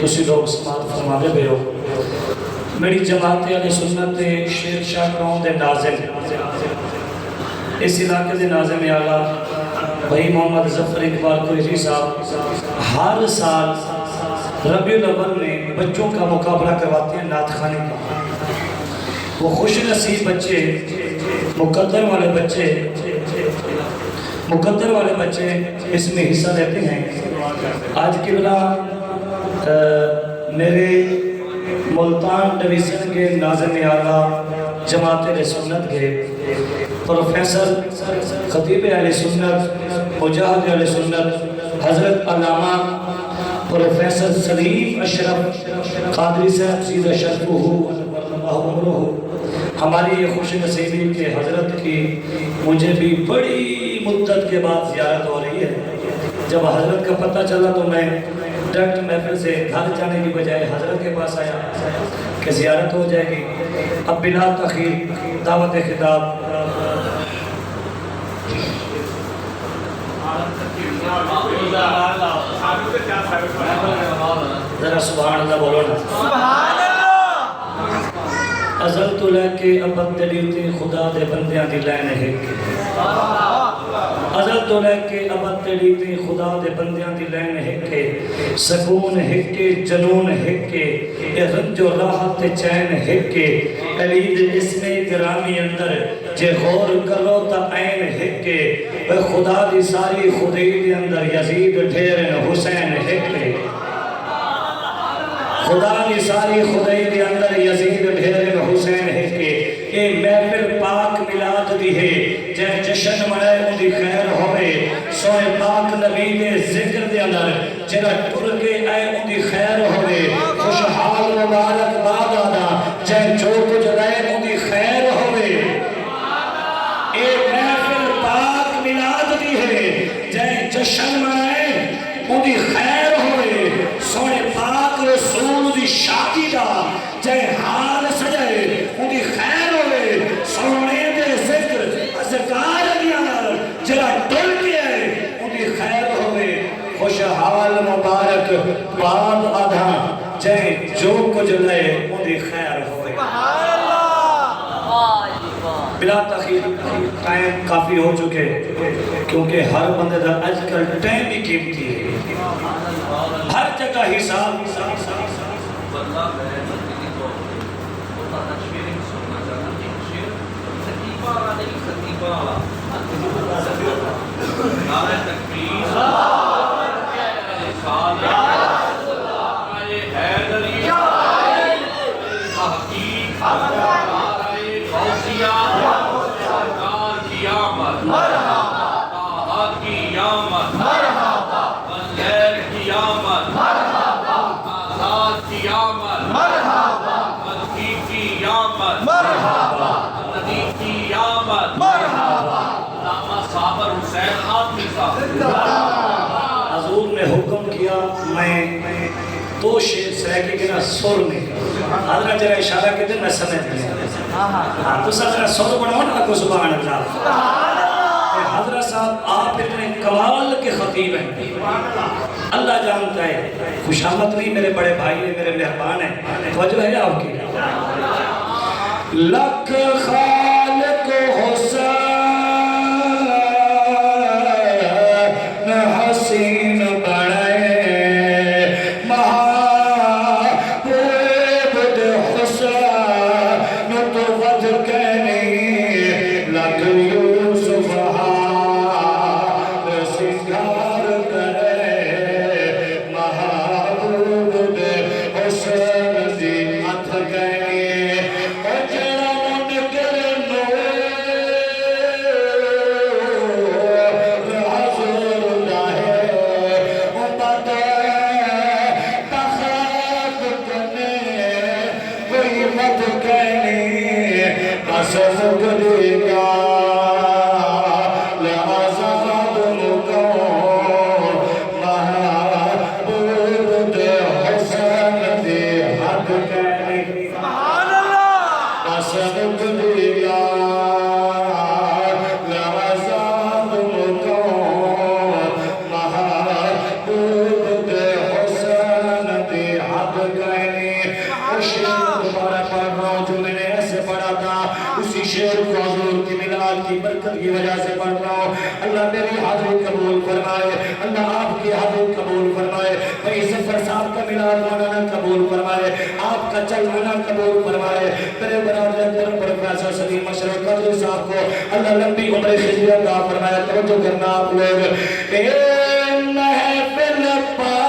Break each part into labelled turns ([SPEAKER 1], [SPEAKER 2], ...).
[SPEAKER 1] تسی لوگ سماعت فرما دے بے ہو میری جماعت علی سنت شیر شاہ قوم دے ناظم اس علاقے دے ناظم اعلیٰ بھائی محمد ظفر اقبال قریشی صاحب ہر سال ربیع الاول میں بچوں کا مقابلہ کرواتے ہیں نعت خوانی کا. وہ خوش نصیب بچے مقدر والے بچے اس میں حصہ لیتے ہیں. آج قبلہ میرے ملتان ڈویژن کے ناظم اعلیٰ جماعت اہل سنت کے پروفیسر خطیب اہل سنت مجاہد اہل سنت حضرت علامہ پروفیسر سلیم اشرف قادری صاحب سید اشرفہ ہماری یہ خوش نصیبی کہ حضرت کی مجھے بھی بڑی مدت کے بعد زیارت ہو رہی ہے. جب حضرت کا پتہ چلا تو میں ڈائریکٹ محفل سے گھر جانے کی بجائے حضرت کے پاس آیا کہ زیارت ہو جائے گی. اب بلا تاخیر دعوت خطاب ذرا سبحان اللہ بولو نا. سبحان اللہ. ازل تو لے کے ابد دلیتے خدا دے بندیاں دی لین ہے ازل تو لے کے ابد دلیتے خدا دے بندیاں دی لین ہے سکون ہے کہ جنون ہے کہ اے رنج و راحت چین ہے کہ علید اسم گرامی اندر جے غور کرو تا عین ہے کہ اے خدا دی ساری خدی دی اندر یزید ڈھیرن حسین ہے کہ خدا دی ساری خدائی دی اندر یزید ڈھیرن حسین ہے کہ اے محفل پاک ملاد دی ہے جے جشن منائے ان دی خیر ہوئے سوئے پاک نبی دے ذکر دے اندر جنہ ٹر کے آئے ان دی خیر ہوئے خوشحال مبارک باد آدھا جے جو کچھ رہے ان دی خیر ہوئے. اے محفل پاک ملاد دی ہے جے جشن منائے ان دی خیر ہوئے سوئے پاک رسول دی شادی دا جے حال سجائے ان دی خیر ہوئے سونے دے ذکر ذکار دیانا جرا ڈل کے آئے ان دی خیر ہوئے خوشحال مبارک باب آدھا جے جو کچھ لے ان دی خیر ہوئے. بلا تاخیر ٹائم کافی ہو چکے کیونکہ ہر بندے دا آج کل ٹائم ہی قیمتی ہے ہر جگہ حساب حضور نے حکم کیا میں دو شیر سہکی کے نا سور میں حضرت جرہ اشارہ کے دن میں سمجھ لیا تو سر سور بڑھاؤ نا کو سبحان اللہ. حضرت صاحب آپ اتنے کمال کے خطیب ہیں اللہ جانتا ہے خوشامت نہیں میرے بڑے بھائی ہیں میرے مہربان ہیں توجہ ہے آپ کی. لکھ خالق حسین حسین بڑھے محبوب حسین تو ود کہنی لکھ یوسف سنگار کرے محبوب حسین دی ہتھ کہنی یاد گئے اس شعر دوبارہ پڑھ رہا ہوں جو میں نے ایسے پڑھا تھا، اسی شعر کو حضور کی میلاد کی برکت کی وجہ سے پڑھ رہا ہوں۔ اللہ میری حاضری قبول فرمائے، اللہ آپ کی حاضری قبول فرمائے، بھائی ظفر صاحب کا میلاد منانا قبول فرمائے، آپ کا چلنا قبول فرمائے، میرے برادر پروفیسر سلیم اشرف قادری صاحب کو اللہ لمبی عمر خضر عطا فرمائے۔ توجہ کرنا آپ لوگ، اے محفل پاک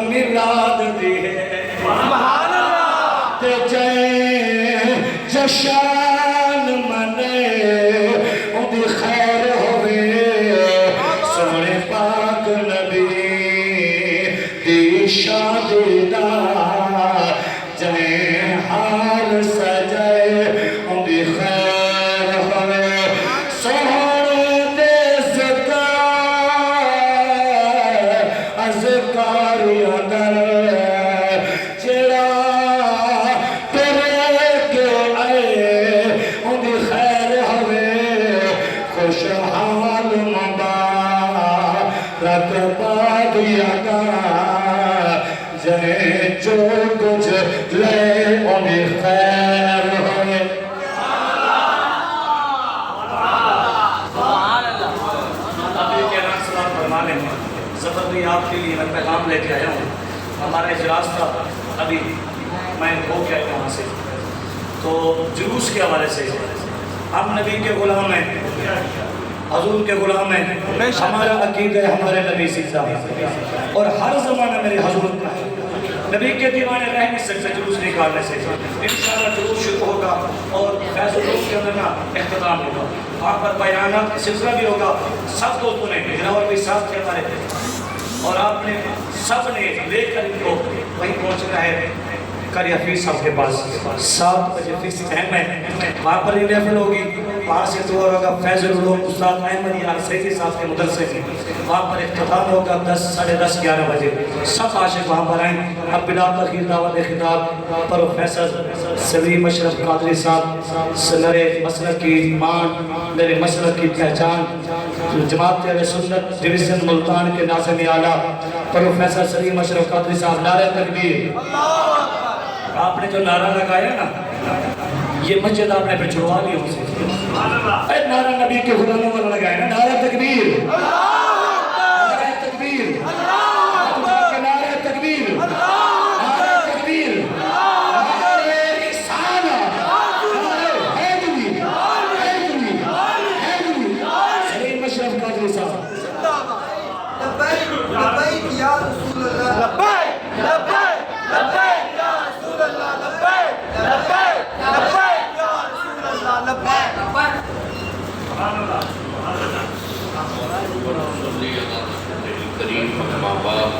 [SPEAKER 1] میلاد دی ہے تے جشن منے ان دی خیر ہوئے، سونے پاک نبی دی شادی دا جائیں حال سجائے ان دی خیر ہوئے، سونے دے ازکاری اندر جڑا تیرے کے آئے ان دی خیر ہوئے، خوشحال مبارک باد یادا جائیں جو کچھ لے ان دی خیر ہوئے۔ ابھی کہنا سلام فرمانے میں ظفر بھی آپ کے لیے میں پیغام لے کے آیا ہوں۔ ہمارا اجلاس تھا، ابھی میں ہو کے آیا وہاں سے، تو جلوس کے حوالے سے ہم نبی کے غلام ہیں، حضور کے غلام ہیں، ہمارا عقیدہ ہے ہمارے نبی سیدھا ہے، اور ہر زمانہ میرے حضور کا ہے۔ نبی کے دیوانے رہ نہیں سکتے جلوس نکالنے سے، انشاءاللہ جلوس شروع ہوگا اور فیض الروح کے اندر اختتام ہوگا، وہاں پر بیانات کا سلسلہ بھی ہوگا۔ سب دوستوں نے جناب بھی ساتھ تھے ہمارے، اور آپ نے سب نے لے کر ان کو وہیں پہنچنا ہے قاری حفیظ صاحب کے پاس 7 بجے فکس ٹائم ہے، وہاں پر ہی محفل ہوگی، وہاں سے دعا ہوگا فیض العلوم استاد احمد یار سیدی صاحب کے مدرسے میں، وہاں پر اختتام ہوگا 10 ساڑھے 10 11 بجے، سب عاشق وہاں پر آئیں۔ اب بلا تاخیر دعوت خطاب پروفیسر سلیم اشرف قادری صاحب، میرے مسلک کی مان، میرے مسلک کی پہچان، جماعت اہل سنت ڈویژن ملتان کے ناظم اعلیٰ پروفیسر سلیم اشرف قادری صاحب، نعرہ تکبیر۔ آپ نے جو نعرہ لگایا نا، یہ مسجد آپ نے پھر چھڑوا لی ہو سے، اے نعرہ نبی کے غلاموں والا لگایا نا، نعرہ تکبیر، نعرہ تکبیر، نعرہ تکبیر، نعرہ تکبیر، نعرہ رسالہ، نعرہ حیدری، حیدری، حیدری، سلیم اشرف قادری صاحب۔
[SPEAKER 2] لبیک لبیک یا رسول اللہ، لبیک لبیک لبیک یا رسول اللہ، لبیک لبیک لبیک یا رسول اللہ، لبیک لبیک۔
[SPEAKER 3] صلی اللہ کریم اما بعد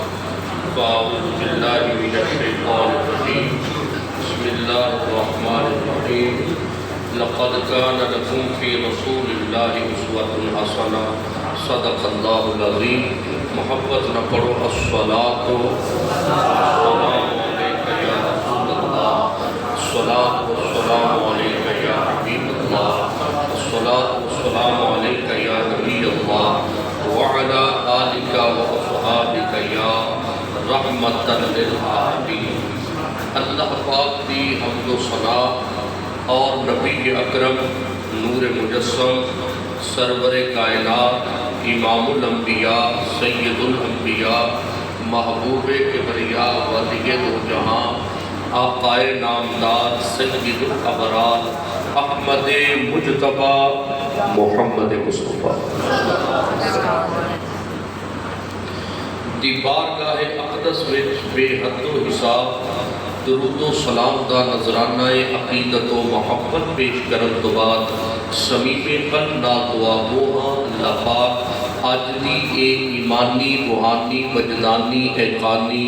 [SPEAKER 3] فاعوذ باللہ من الشیطان الرجیم بسم اللہ الرحمن الرحیم لقد كان لكم في رسول الله اسوة حسنة صدق اللہ العظیم۔ محبت نہ پڑھو الصلاۃ والسلام علیک یا رسول اللہ، الصلاۃ والسلام علیک یا حبیب اللہ، الصلاۃ والسلام علیک یا نبی اللہ، وعلی آلک واصحابک یا رحمۃ للعالمین۔ اللہ پاک دی حمد و ثنا اور نبی اکرم نور مجسم سرور کائنات امام الانبیاء سید الانبیاء محبوب کبریا ولی دو جہاں آقائے نامدار سید الابرار احمد مجتبی محمد مصطفیٰ دی بارگاہ اقدس وچ بے حد و حساب درود و سلام دا نظرانہ عقیدت و محبت پیش کرن تو بعد سمیم قلب نال دعا گوہاں اللہ پاک آج دی اے ایمانی روحانی وجدانی احقانی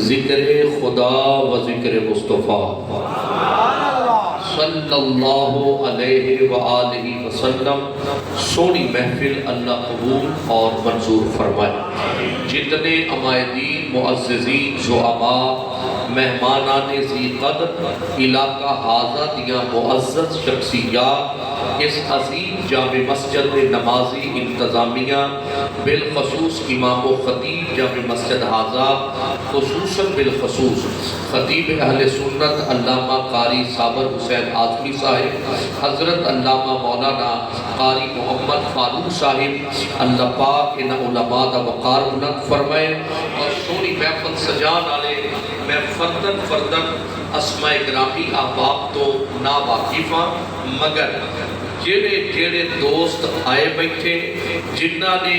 [SPEAKER 3] ذکر خدا و ذکر مصطفیٰ صلی اللہ علیہ وآلہ وسلم سونی محفل اللہ قبول اور منظور فرمائے۔ جتنے عمائدین معززین زعماء مہمانان ذی قدر علاقہ حاضر دیا معزز شخصیات اس عظیم جامع مسجد نمازی انتظامیہ بالخصوص امام و خطیب جامع مسجد حاضہ خصوصاً بالخصوص خطیب اہل سنت علامہ قاری صابر حسین اعظمی صاحب حضرت علامہ مولانا قاری محمد فاروق صاحب اللہ پاک ان علماء دا وقار بلند فرمائے اور سونی محفل سجان والے میں فردن اسماء گرامی احباب تو نا واقف ہاں مگر جڑے دوست آئے بیٹھے جنہ نے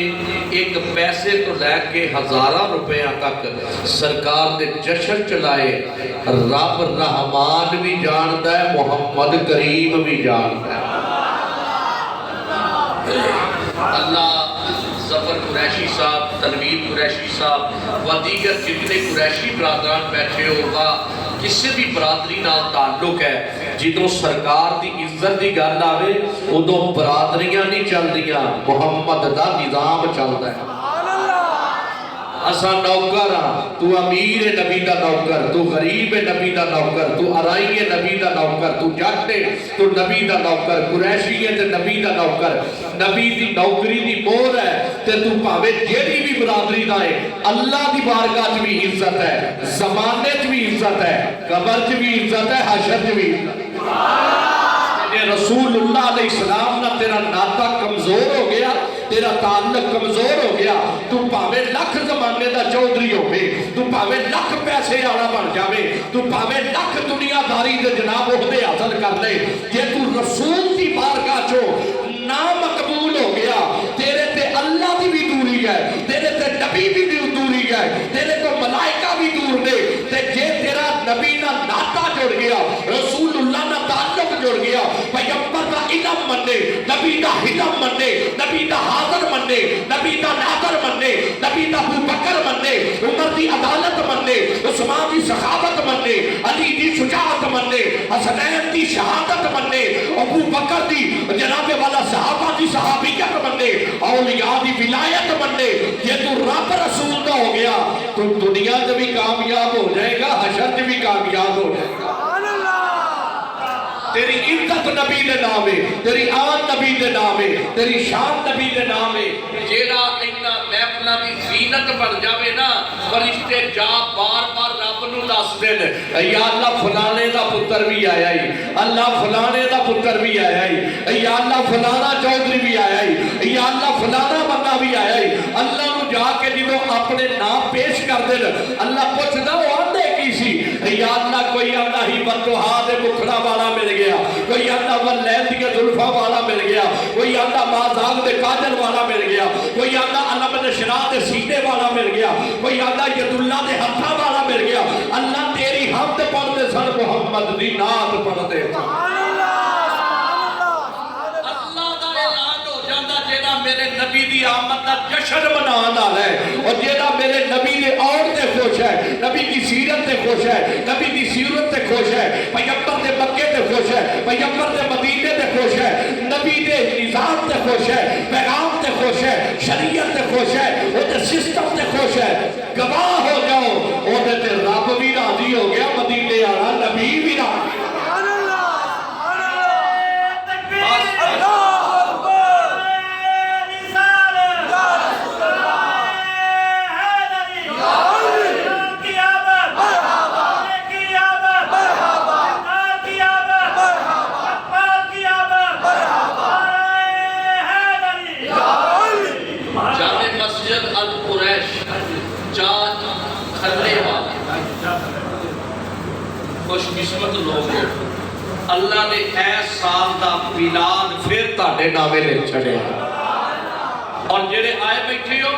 [SPEAKER 3] ایک پیسے تو لے کے ہزارہ روپیہ تک سرکار نے جشن چلائے رب رحمان بھی جانتا ہے محمد کریم بھی جانتا ہے اللہ ظفر قریشی صاحب تنویر قریشی صاحب و دیگر جتنے قریشی برادران بیٹھے ہوگا کسی بھی برادری نال تعلق ہے جدوں سرکار دی عزت دی گل آوے ادوں برادریاں نہیں چل دیاں محمد دا نظام چلتا ہے اسا نوکر ہاں تو امیر نبی دا نوکر تو غریب نبی دا نوکر تو ارائی نبی دا نوکر تو جٹ تو نبی دا نوکر قریشی تے نبی دا نوکر نبی دی نوکری دی مور ہے تے تو پاوے جیڑی بھی برادری دا ہے اللہ دی بارگاہ چ بھی عزت ہے زمانے چ بھی عزت ہے قبر چ بھی عزت ہے حشر چ بھی عزت ہے رسول اللہ علیہ السلام نہ تیرا ناتا کمزور ہو گیا تیرا تعلق کمزور ہو گیا تو پاوے لکھ زمانے دا چودھری ہوئے تو پاوے لکھ پیسے آنا بن جاوے تو پاوے لکھ دنیا داری دے جناب عہدے حاصل کر لے جے تو رسول دی بارگاہ چو نامقبول ہو گیا تیرے تے اللہ دی بھی دوری ہے تیرے تے نبی بھی دوری ہے تیرے تو ملائکہ بھی دور نے تے جے تیرا نبی نہ ناتا جڑ گیا رسول اللہ نہ تعلق جڑ گیا پیغمبر دا علم مننے نبی دا حلم مننے نبی دا حاضر مننے نبی دا ناظر مننے نبی دا ابو بکر مننے عمر دی عدالت مننے عثمان دی سخاوت مننے علی دی شجاعت مننے حسنین دی شہادت مننے ابو بکر دی جناب والا صحابہ دی صحابیت مننے اولیاء دی ولایت مننے یہ تو رب رسول دا ہو گیا تو دنیا سے بھی کامیاب ہو جائے گا حشر سے بھی کامیاب ہو جائے گا تیری عزت نبی دے نام ہے تیری آن نبی دے نام ہے تیری شان نبی دے نام ہے جیڑا اینا محفلہ دی زینت بڑھ جاوے نا فرشتے جا بار بار رب نو دس دین یا اللہ فلانے دا پتر بھی آیا ہی اللہ فلانے دا پتر بھی آیا ہی یا اللہ فلانا چودھری بھی آیا ہی یا اللہ فلانا بندہ بھی آیا ہی اللہ نو جا کے جدو اپنے نام پیش کر دین اللہ پوچھدا وہ آندے کی سی یا اللہ کوئی آندہ ہی بطوہا دے مکھڑا والا مل گیا کوئی آندہ واللیل دی ظلفہ والا مل گیا کوئی آندہ مازاغ دے کاجل والا مل گیا کوئی آندہ علم نشرا دے سینے والا مل گیا کوئی آندہ ید اللہ دے ہتھا والا مل گیا اللہ تیری حمد پڑھ دے سن محمد دی نات پڑھ دے میرے نبی دی آمد دا جشن منانا ہے اور جیڑا میرے نبی دے اور تے خوش ہے نبی کی سیرت تے خوش ہے نبی دی سیرت تے خوش ہے پیغمبر دے مکے تے خوش ہے پیغمبر دے مدینے تے خوش ہے نبی دے نظام تے خوش ہے پیغام تے خوش ہے شریعت تے خوش ہے وہ تے سسٹم تے خوش ہے گواہ ہو جاؤ وہ تے رب بھی راضی ہو گیا مدینے آنا نبی بھی راضی خوش قسمت لوگ اللہ نے ایس سال دا میلاد پھر تاڑے نامے لے چھڑے اور جڑے آئے بیٹھے ہو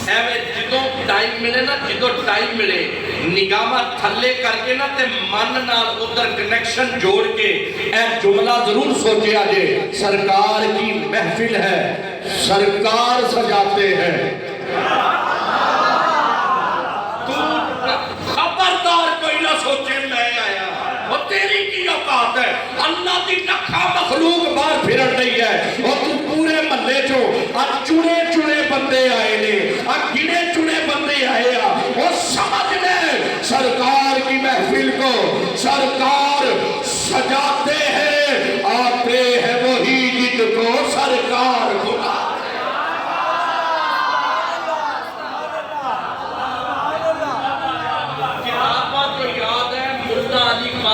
[SPEAKER 3] ایوے جدوں ٹائم ملے نا جدوں ٹائم ملے نگاہ تھلے کر کے نا تے من نال ادھر کنیکشن جوڑ کے اے جملہ ضرور سوچے آجے سرکار کی محفل ہے سرکار سجاتے ہیں سوچے میں آیا وہ تیری کی اوقات ہے اللہ دی لکھا مخلوق باہر پھرن نہیں ہے اور تو پورے محلے چو چنے چنے بندے آئے نے گنے چنے بندے آئے اور سمجھ لے سرکار کی محفل کو سرکار سجاتے ہیں آتے ہیں وہی جن کو سر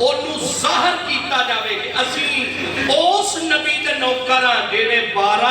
[SPEAKER 3] ਉਹਨੂੰ ਜ਼ਾਹਰ ਕੀਤਾ ਜਾਵੇ ਕਿ ਅਸੀਂ ਉਸ ਨਬੀ ਦੇ ਨੌਕਰ ਹਾਂ ਜਿਹੜੇ 12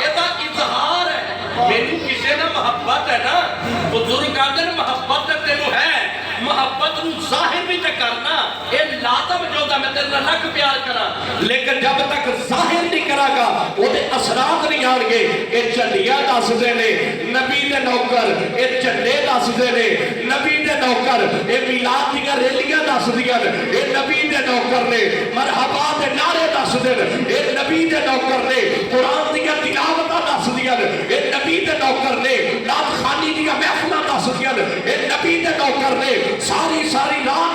[SPEAKER 3] ਇਹਦਾ ਇਜ਼ਹਾਰ ਹੈ। ਮੈਨੂੰ ਕਿਸੇ ਨਾਲ ਮੁਹੱਬਤ ਹੈ ਨਾ, ਬਜ਼ੁਰਗ ਆਂਦੇ ਨੇ ਮੁਹੱਬਤ ਤੈਨੂੰ ਹੈ, ਮੁਹੱਬਤ ਨੂੰ ਜ਼ਾਹਿਰ ਵੀ ਤੇ ਕਰਨਾ। ਇਹ ਲਾਜ਼ਮ ਜੋਦਾ ਮੈਂ ਤੇਰੇ ਨਾਲ ਲੱਖ ਪਿਆਰ ਕਰਾਂ, ਲੇਕਿਨ ਜਬ ਤੱਕ ਜ਼ਾਹਿਰ ਨਹੀਂ ਕਰਾਂਗਾ ਉਹਦੇ ਅਸਰਾਤ ਨਹੀਂ ਆਣਗੇ। ਇਹ ਝੰਡੀਆਂ ਦੱਸਦੇ ਨੇ ਨਬੀ ਦੇ ਨੌਕਰ, ਇਹ ਝੰਡੇ ਦੱਸਦੇ ਨੇ ਨਬੀ ਦੇ ਨੌਕਰ, ਇਹ ਮਿਲਾਦ ਦੀਆਂ ਰੈਲੀਆਂ ਦੱਸਦੀਆਂ ਨੇ ਇਹ ਨਬੀ ਦੇ ਨੌਕਰ ਨੇ, ਮਰਹਬਾ ਦੇ ਨਾਰੇ ਦੱਸਦੇ ਨੇ ਇਹ ਨਬੀ ਦੇ ਨੌਕਰ ਨੇ, ਕੁਰਾਨ ਦੀਆਂ ਤਿਲਾਵਤਾਂ ਦੱਸਦੀਆਂ ਨੇ ਇਹ ਨਬੀ ਦੇ ਨੌਕਰ ਨੇ, ਨਾਤਖਾਨੀ ਦੀਆਂ ਮਹਿਫਲਾਂ ਦੱਸਦੀਆਂ ਨੇ ਇਹ ਨਬੀ ਦੇ ਨੌਕਰ ਨੇ। ਸਾਰੀ ਰਾਤ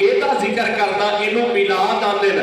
[SPEAKER 3] ਇਹਦਾ ਜ਼ਿਕਰ ਕਰਨਾ ਇਹਨੂੰ ਮਿਲਾਦ ਆਂਦੇ ਨੇ।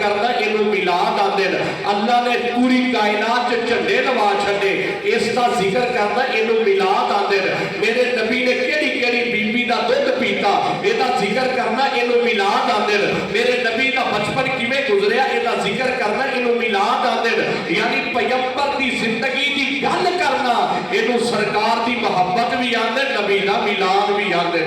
[SPEAKER 3] ਕਰਨਾ ਇਹਨੂੰ ਮਿਲਾਦ ਆਂਦੇ ਨੇ। ਅੱਲਾ ਨੇ ਪੂਰੀ ਕਾਇਨਾਤ 'ਚ ਝੰਡੇ ਲਵਾ ਛੱਡੇ, ਇਸ ਦਾ ਜ਼ਿਕਰ ਕਰਨਾ ਇਹਨੂੰ ਮਿਲਾਦ ਆਂਦੇ ਨੇ। ਮੇਰੇ ਨਬੀ ਨੇ ਕਿਹੜੀ ਕਿਹੜੀ ਬੀਬੀ ਦਾ ਦੁੱਧ ਪੀਤਾ ਇਹਦਾ ਜ਼ਿਕਰ ਕਰਨਾ ਇਹਨੂੰ ਮਿਲਾਦ ਆਂਦੇ ਨੇ। ਮੇਰੇ ਨਬੀ ਦਾ ਬਚਪਨ ਕਿਵੇਂ ਗੁਜ਼ਰਿਆ ਇਹਦਾ ਜ਼ਿਕਰ ਕਰਨਾ ਇਹਨੂੰ ਮਿਲਾਦ ਆਂਦੇ ਨੇ। ਯਾਨੀ ਪੈਗੰਬਰ ਦੀ ਜ਼ਿੰਦਗੀ ਦੀ ਗੱਲ ਕਰਨਾ ਇਹਨੂੰ ਸਰਕਾਰ ਦੀ ਮੁਹੱਬਤ ਵੀ ਆਂਦੇ, ਨਬੀ ਦਾ ਮਿਲਾਦ ਵੀ ਆਂਦੇ।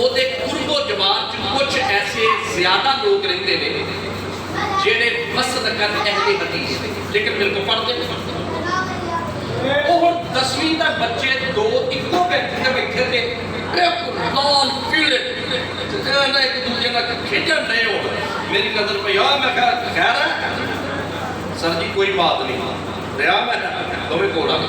[SPEAKER 3] ਉਹਦੇ ਕੁਰਬੋ ਜਵਾਰ ਚ ਕੁਝ ਐਸੇ ਜ਼ਿਆਦਾ ਲੋਕ ਰਹਿੰਦੇ ਨੇ ਜਿਹੜੇ ਮਸਲਕਨ ਅਹਿਲੇ ਹਦੀਸ ਨੇ, ਲੇਕਿਨ ਮੇਰੇ ਕੋ ਪੜ੍ਹਦੇ ਨਹੀਂ। ਉਹ ਹੁਣ 10ਵੀਂ ਦਾ ਬੱਚੇ ਦੋ ਇੱਕੋ ਬੈਂਚ ਤੇ ਬੈਠੇ ਤੇ ਇੱਕ ਲਾਲ ਪੀਲੇ ਨਾ ਇੱਕ ਦੂਜੇ ਨਾਲ ਖੇਡਣ ਰਹੇ ਹੋ। ਮੇਰੀ ਨਜ਼ਰ ਪਈ ਆ, ਮੈਂ ਕਿਹਾ ਖੈਰ ਹੈ ਸਰ ਜੀ ਕੋਈ ਬਾਤ ਨਹੀਂ ਰਿਹਾ, ਮੈਂ ਦੋਵੇਂ ਕੋਲ ਆ ਗਏ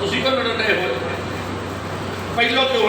[SPEAKER 3] ਤੁਸੀਂ ਕਿਉਂ ਲੜਨ ਰਹੇ ਹੋ? ਪਹਿਲੋਂ ਕਿਉਂ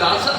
[SPEAKER 3] 10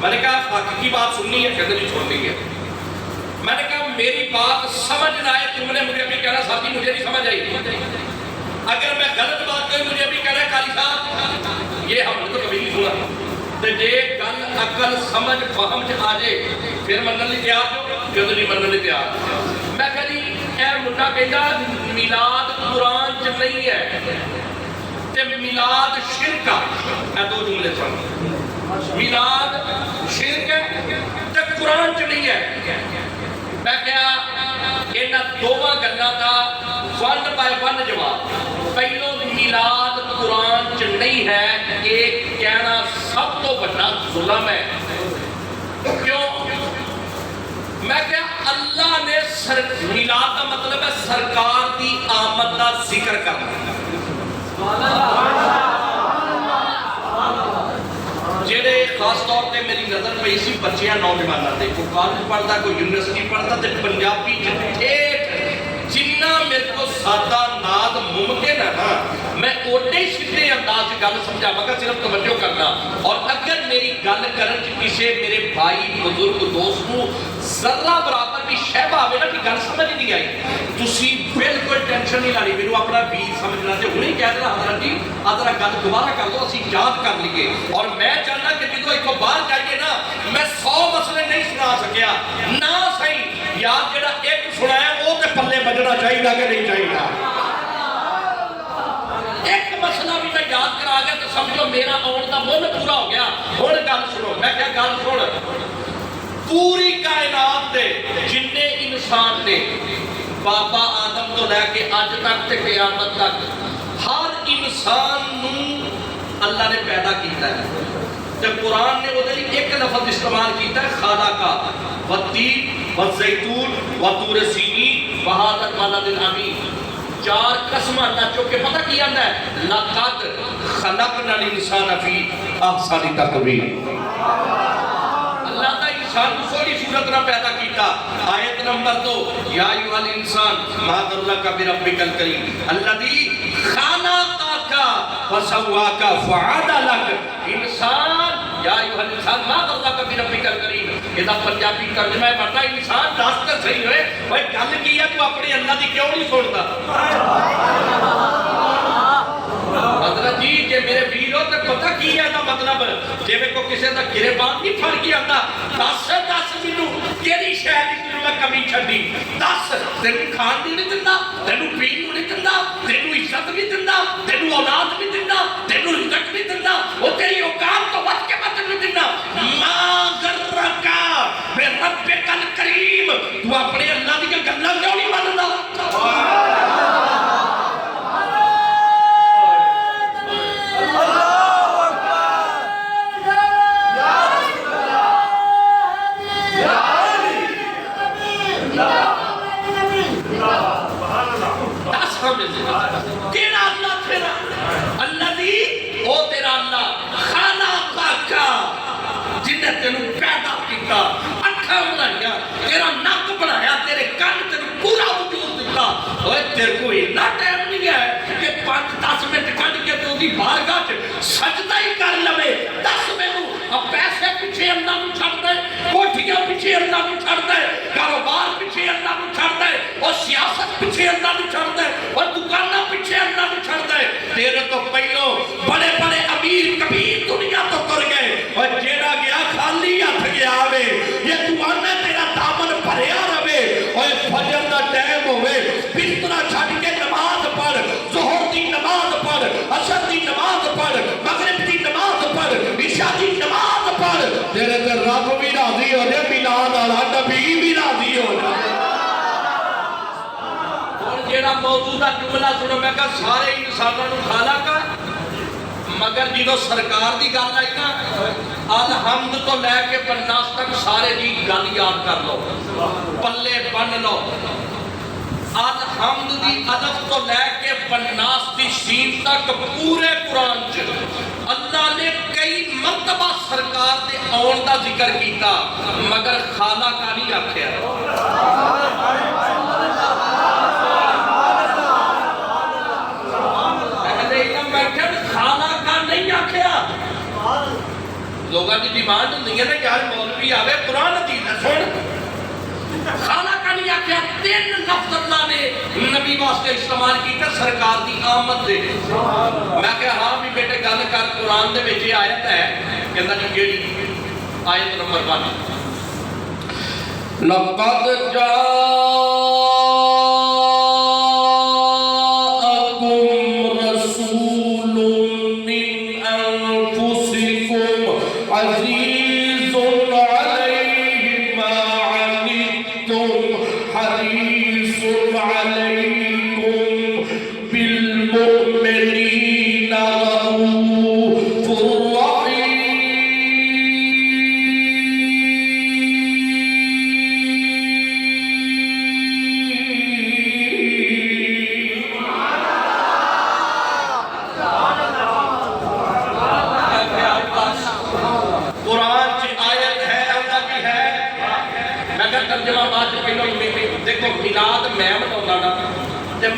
[SPEAKER 3] میں نے کہا حقیقی بات سننی ہے؟ کہتے نہیں چھوڑنی ہے. میں نے کہا میری بات سمجھ نہ آئے تم نے مجھے بھی کہنا ساتھی مجھے نہیں سمجھ آئی. اگر میں غلط بات کروں مجھے بھی کہنا ہے قاری صاحب یہ ہم نے تو کبھی نہیں سنا. تے جے گل عقل سمجھ فہم چ آ جائے پھر منن لئی تیار ہو، کہتے نہیں منن لئی تیار. میں کہا جی اے منڈا کہندا میلاد قرآن چ نہیں ہے تے میلاد شرک ہے. دو جملے سن. میلاد شرک ہے تے قرآن چ نہیں ہے. میں کہا انہاں دوواں گلاں دا ون بائی ون جواب. پہلو میلاد قرآن چ نہیں ہے یہ کہنا سب تو بڑا ظلم ہے. کیوں؟ میں کہا اللہ نے میلاد کا مطلب ہے سرکار دی آمد کا ذکر کرنا. جہے خاص طور پہ میری نظر پہ اسی بچیاں نوجوانوں سے کوئی کالج پڑھتا کوئی یونیورسٹی پڑھتا تو پنجابی ٹھیک جنہ میرے کو سادہ ناد ممکن ہے نا میں اوڈے سیدھے انداز گل سمجھاواں گا. صرف توجہ کرنا. اور اگر میری گل کرن چ کسے میرے بھائی بزرگ دوست کو ذرہ برابر بھی شہبہ آوے نا کہ گل سمجھ نہیں آئی تسی بالکل ٹینشن نہیں لانی. میرے اپنا ویر سمجھنا تے ہن ہی کہہ دینا حضرت جی ذرا گل دوبارہ کر دو اسی یاد کر لیے. اور میں چاہنا کہ جدوں ایک باہر جائیے نا میں 100 مسئلے نہیں سنا سکیا نہ صحیح یار جڑا ایک سنایا وہ تے پلے بجنا چاہیے کہ نہیں چاہیے. ایک مسئلہ بھی میں یاد کرا گیا تو سمجھو میرا آن دا مل پورا ہو گیا. ہن گل سنو. میں کیا گل سن پوری کائنات دے جننے انسان نے بابا آدم تو لے کے اج تک تے قیامت تک ہر انسان نو اللہ نے پیدا کیتا ہے. تے قرآن نے وہ ایک لفظ استعمال کیتا ہے خالقہ والتین والزیتون وطور سینین وہذا البلد الامین. 4 قسم اللہ چوکے پتہ کی آندا ہے لقد خلقنا الانسان فی احسن تقویم. اللہ تعالی انسان کو سوڑی صورت نہ پیدا کیتا. آیت نمبر 2 یا ایھا الانسان ما غرک بربک الکریم الذی خلقک فسواک فعدلک. انسان یا ایھا الانسان ما غرک بربک الکریم. یہ پنجابی ترجمہ ہے بتا انسان دس کر صحیح ہوئے بھائی گل کی ہے تو اپنی اللہ دی کیوں نہیں سنتا. حضرت جی جے میرے ویر ہو تو پتہ کی ہے دا مطلب جے میں کو کسی دا گریبان نہیں پھڑ کے آندا 10 مینوں کیڑی شے دی میں کمی چھڈی 10 تینوں کھان دی نہیں دیندا تینوں پین نوں نہیں دیندا تینوں عزت نہیں دیندا تینوں اولاد نہیں دیندا تینوں رزق نہیں دیندا او تیری اوقات تو وٹ کے مت نہیں دیندا. ما غرکا بربک الکریم. تو اپنے اللہ دی گلاں کیوں نہیں مندا؟ تیرا اللہ تیرا اللہ دی او تیرا اللہ خالقک جن نے تینوں پیدا کیتا اکھاں بنایا تیرا نک بنایا تیرے کان تینوں پورا وجود دیتا. اوے تیرے کو اتنا ٹائم نہیں ہے کہ 5-10 منٹ کڈ کے تو دی بارگاہ وچ سجدہ ہی کر لوے. 10 مینوں اب پیسے پیچھے اللہ نوں چھڈ دے کوٹھیاں پیچھے اللہ نوں چھڈ دے کاروبار پیچھے اللہ نوں چھڈ دے اور سیاست پیچھے اللہ نوں چھڈ دے اور دکاناں پیچھے اللہ نوں چھڈ دے. تیرے تو پہلو بڑے بڑے امیر کبیر دنیا تو تر گئے اور جیڑا گیا خالی ہاتھ گیا وے. یہ دعانا تیرا دامن بھریا رہے اور فجر دا ٹائم ہوئے بسترا چھڈ کے نماز پڑھ ظہر دی نماز پڑھ عصر دی نماز پڑھ مغرب دی نماز پڑھ عشاء دی نماز پڑھ. تیرے تے رب بھی راضی ہو جائے میلاد والا نبی بھی راضی ہو جائے. اور جیڑا موضوع دا جملہ سنو میں کہا سارے انسانوں نوں خالق مگر جدو سرکار دی گل آئی نا الحمد تو لے کے بناس تک سارے جی گل یاد کر لو پلے بن لو. الحمد دی الف تو لے کے بناس دی سین تک پورے قرآن چ اللہ نے کئی مرتبہ سرکار دے آن دا ذکر کیتا مگر خالہ کا نہیں آکھیا. خالہ کا نہیں آکھیا لوگوں کی ڈیمانڈ ہوتی ہے نا یار مولوی آوے قرآن حدیث سن خالہ کا نہیں آکھیا 3 لفظ اللہ نے نبی واسطے استعمال کیتے سرکار دی آمد دے میں کہا ہاں بھی بیٹے گل کر قرآن دے وچ آیت ہے کہندا جی کیڑی آیت نمبر 1 لقد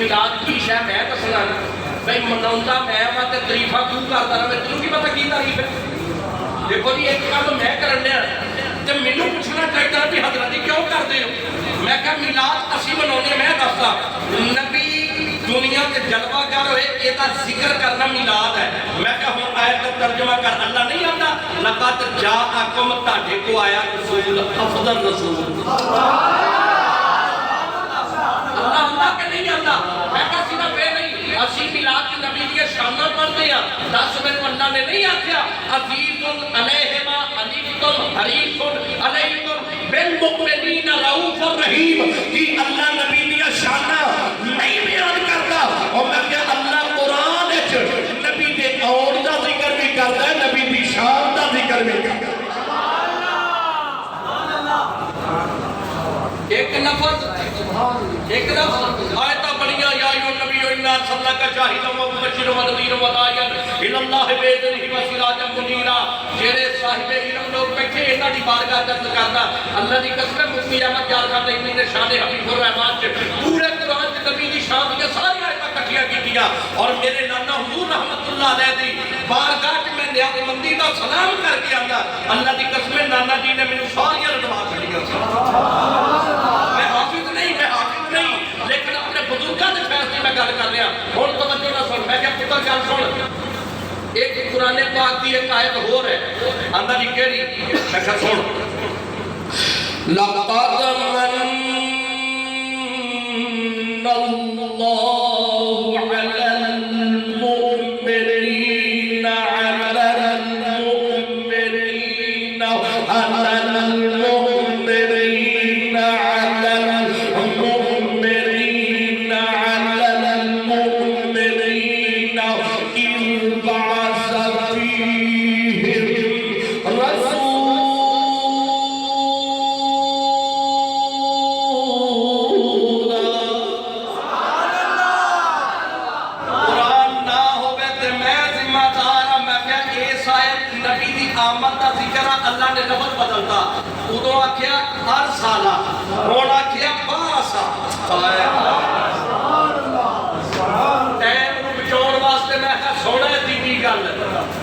[SPEAKER 3] میلاد کی شے میں دسنا بھائی مناؤندا میں وا تے تعریفہ کیوں کردا رہا میں تینوں کی پتہ کی تعریف ہے دیکھو جی ایک کام میں کرن دیا تے مینوں پوچھنا چاہیے بھی حضرت جی کیوں کردے ہو میں کہا میلاد اسی مناؤنے میں دسدا نبی دنیا تے جلوہ گر ہوئے اے دا ذکر کرنا میلاد ہے میں کہا ہن آیت کا ترجمہ کر اللہ نہیں آندا لقد جاءکم تہاڈے کو آیا رسول افضل رسول اللہ کے نہیں آتا میں کہا صرف یہ نہیں اسی میلاد کے نبی کی شانہ پڑھتے ہیں 10 میں اللہ نے نہیں آکھیا عزیز علیہما علیکم حریص علیکم بالمؤمنین رؤوف الرحیم کہ اللہ نبی کی شانہ نہیں بیان کرتا اور میں کہا اللہ قرآن وچ نبی دے اور دا ذکر بھی کرتا ہے نبی دی شان دا ذکر بھی کرتا ہے ایک لفظ آیتہ بڑیاں یا ایو النبی انا ارسلناک شاہدا ومبشرا ونذیرا وداعیا الی اللہ باذنہ وسراجا منیرا جڑے صاحب علم لوگ بیٹھے انہاں دی بارگاہ درد کردا اللہ دی قسم مفتی احمد یار صاحب نے نے شان حبیب الرحمن سے پورے قرآن کے نبی دی شان کی ساری آیتاں اکٹھیاں کیتیاں اور میرے نانا حضور رحمت اللہ علیہ دی بارگاہ میں نیاز مندی دا سلام کر کے آندا اللہ دی قسم نانا جی نے مینوں ساری رٹوا چھڑیاں میں حافظ نہیں لیکن اپنے بزرگاں دے فیصلے میں گل کر رہا ہوں توجہ نہ سن میں کہ پتر گل سن ایک قرآن پاک کی ایک آیت ہو رہے آندا جی کیڑی میں کہ سن لقد من اللہ علی المؤمنین اللہ نے لفظ بدلتا ادو آکھیا ارسالہ ہن آکھیا باسا ٹائم نو بچاؤن واسطے میں کہا سونا دینی گل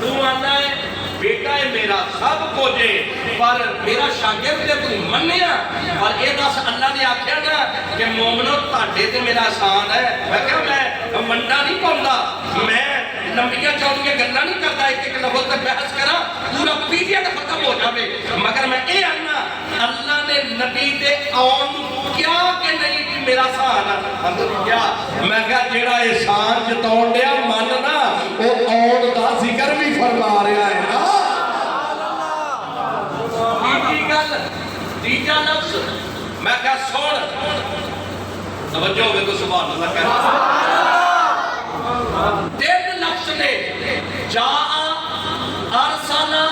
[SPEAKER 3] تو آنا ہے بیٹا ہے میرا سب کچھ ہے پر میرا شاگرد تے تو منیا پر اے دس اللہ نے آکھیا نا کہ مومنو تہاڈے تے میرا احسان ہے میں کہ میں منڈا نہیں پاوندا میں لمبیاں چوڑیاں گلاں نہیں کرتا ایک لفظ تے بحث کرا پورا پیڈیا تے ختم ہو جاوے مگر میں اے آنا اللہ نے نبی دے آن کیا کہ نہیں کہ میرا احسان ہے کیا میں کہا جیڑا احسان جتاؤن دیا ماننا وہ آن دا ذکر بھی فرما رہا ہے نا تیجا لفظ میں کہا سوڑ توجہ ہوگے تو سبحان اللہ کہا تین لفظ نے جا ارسالہ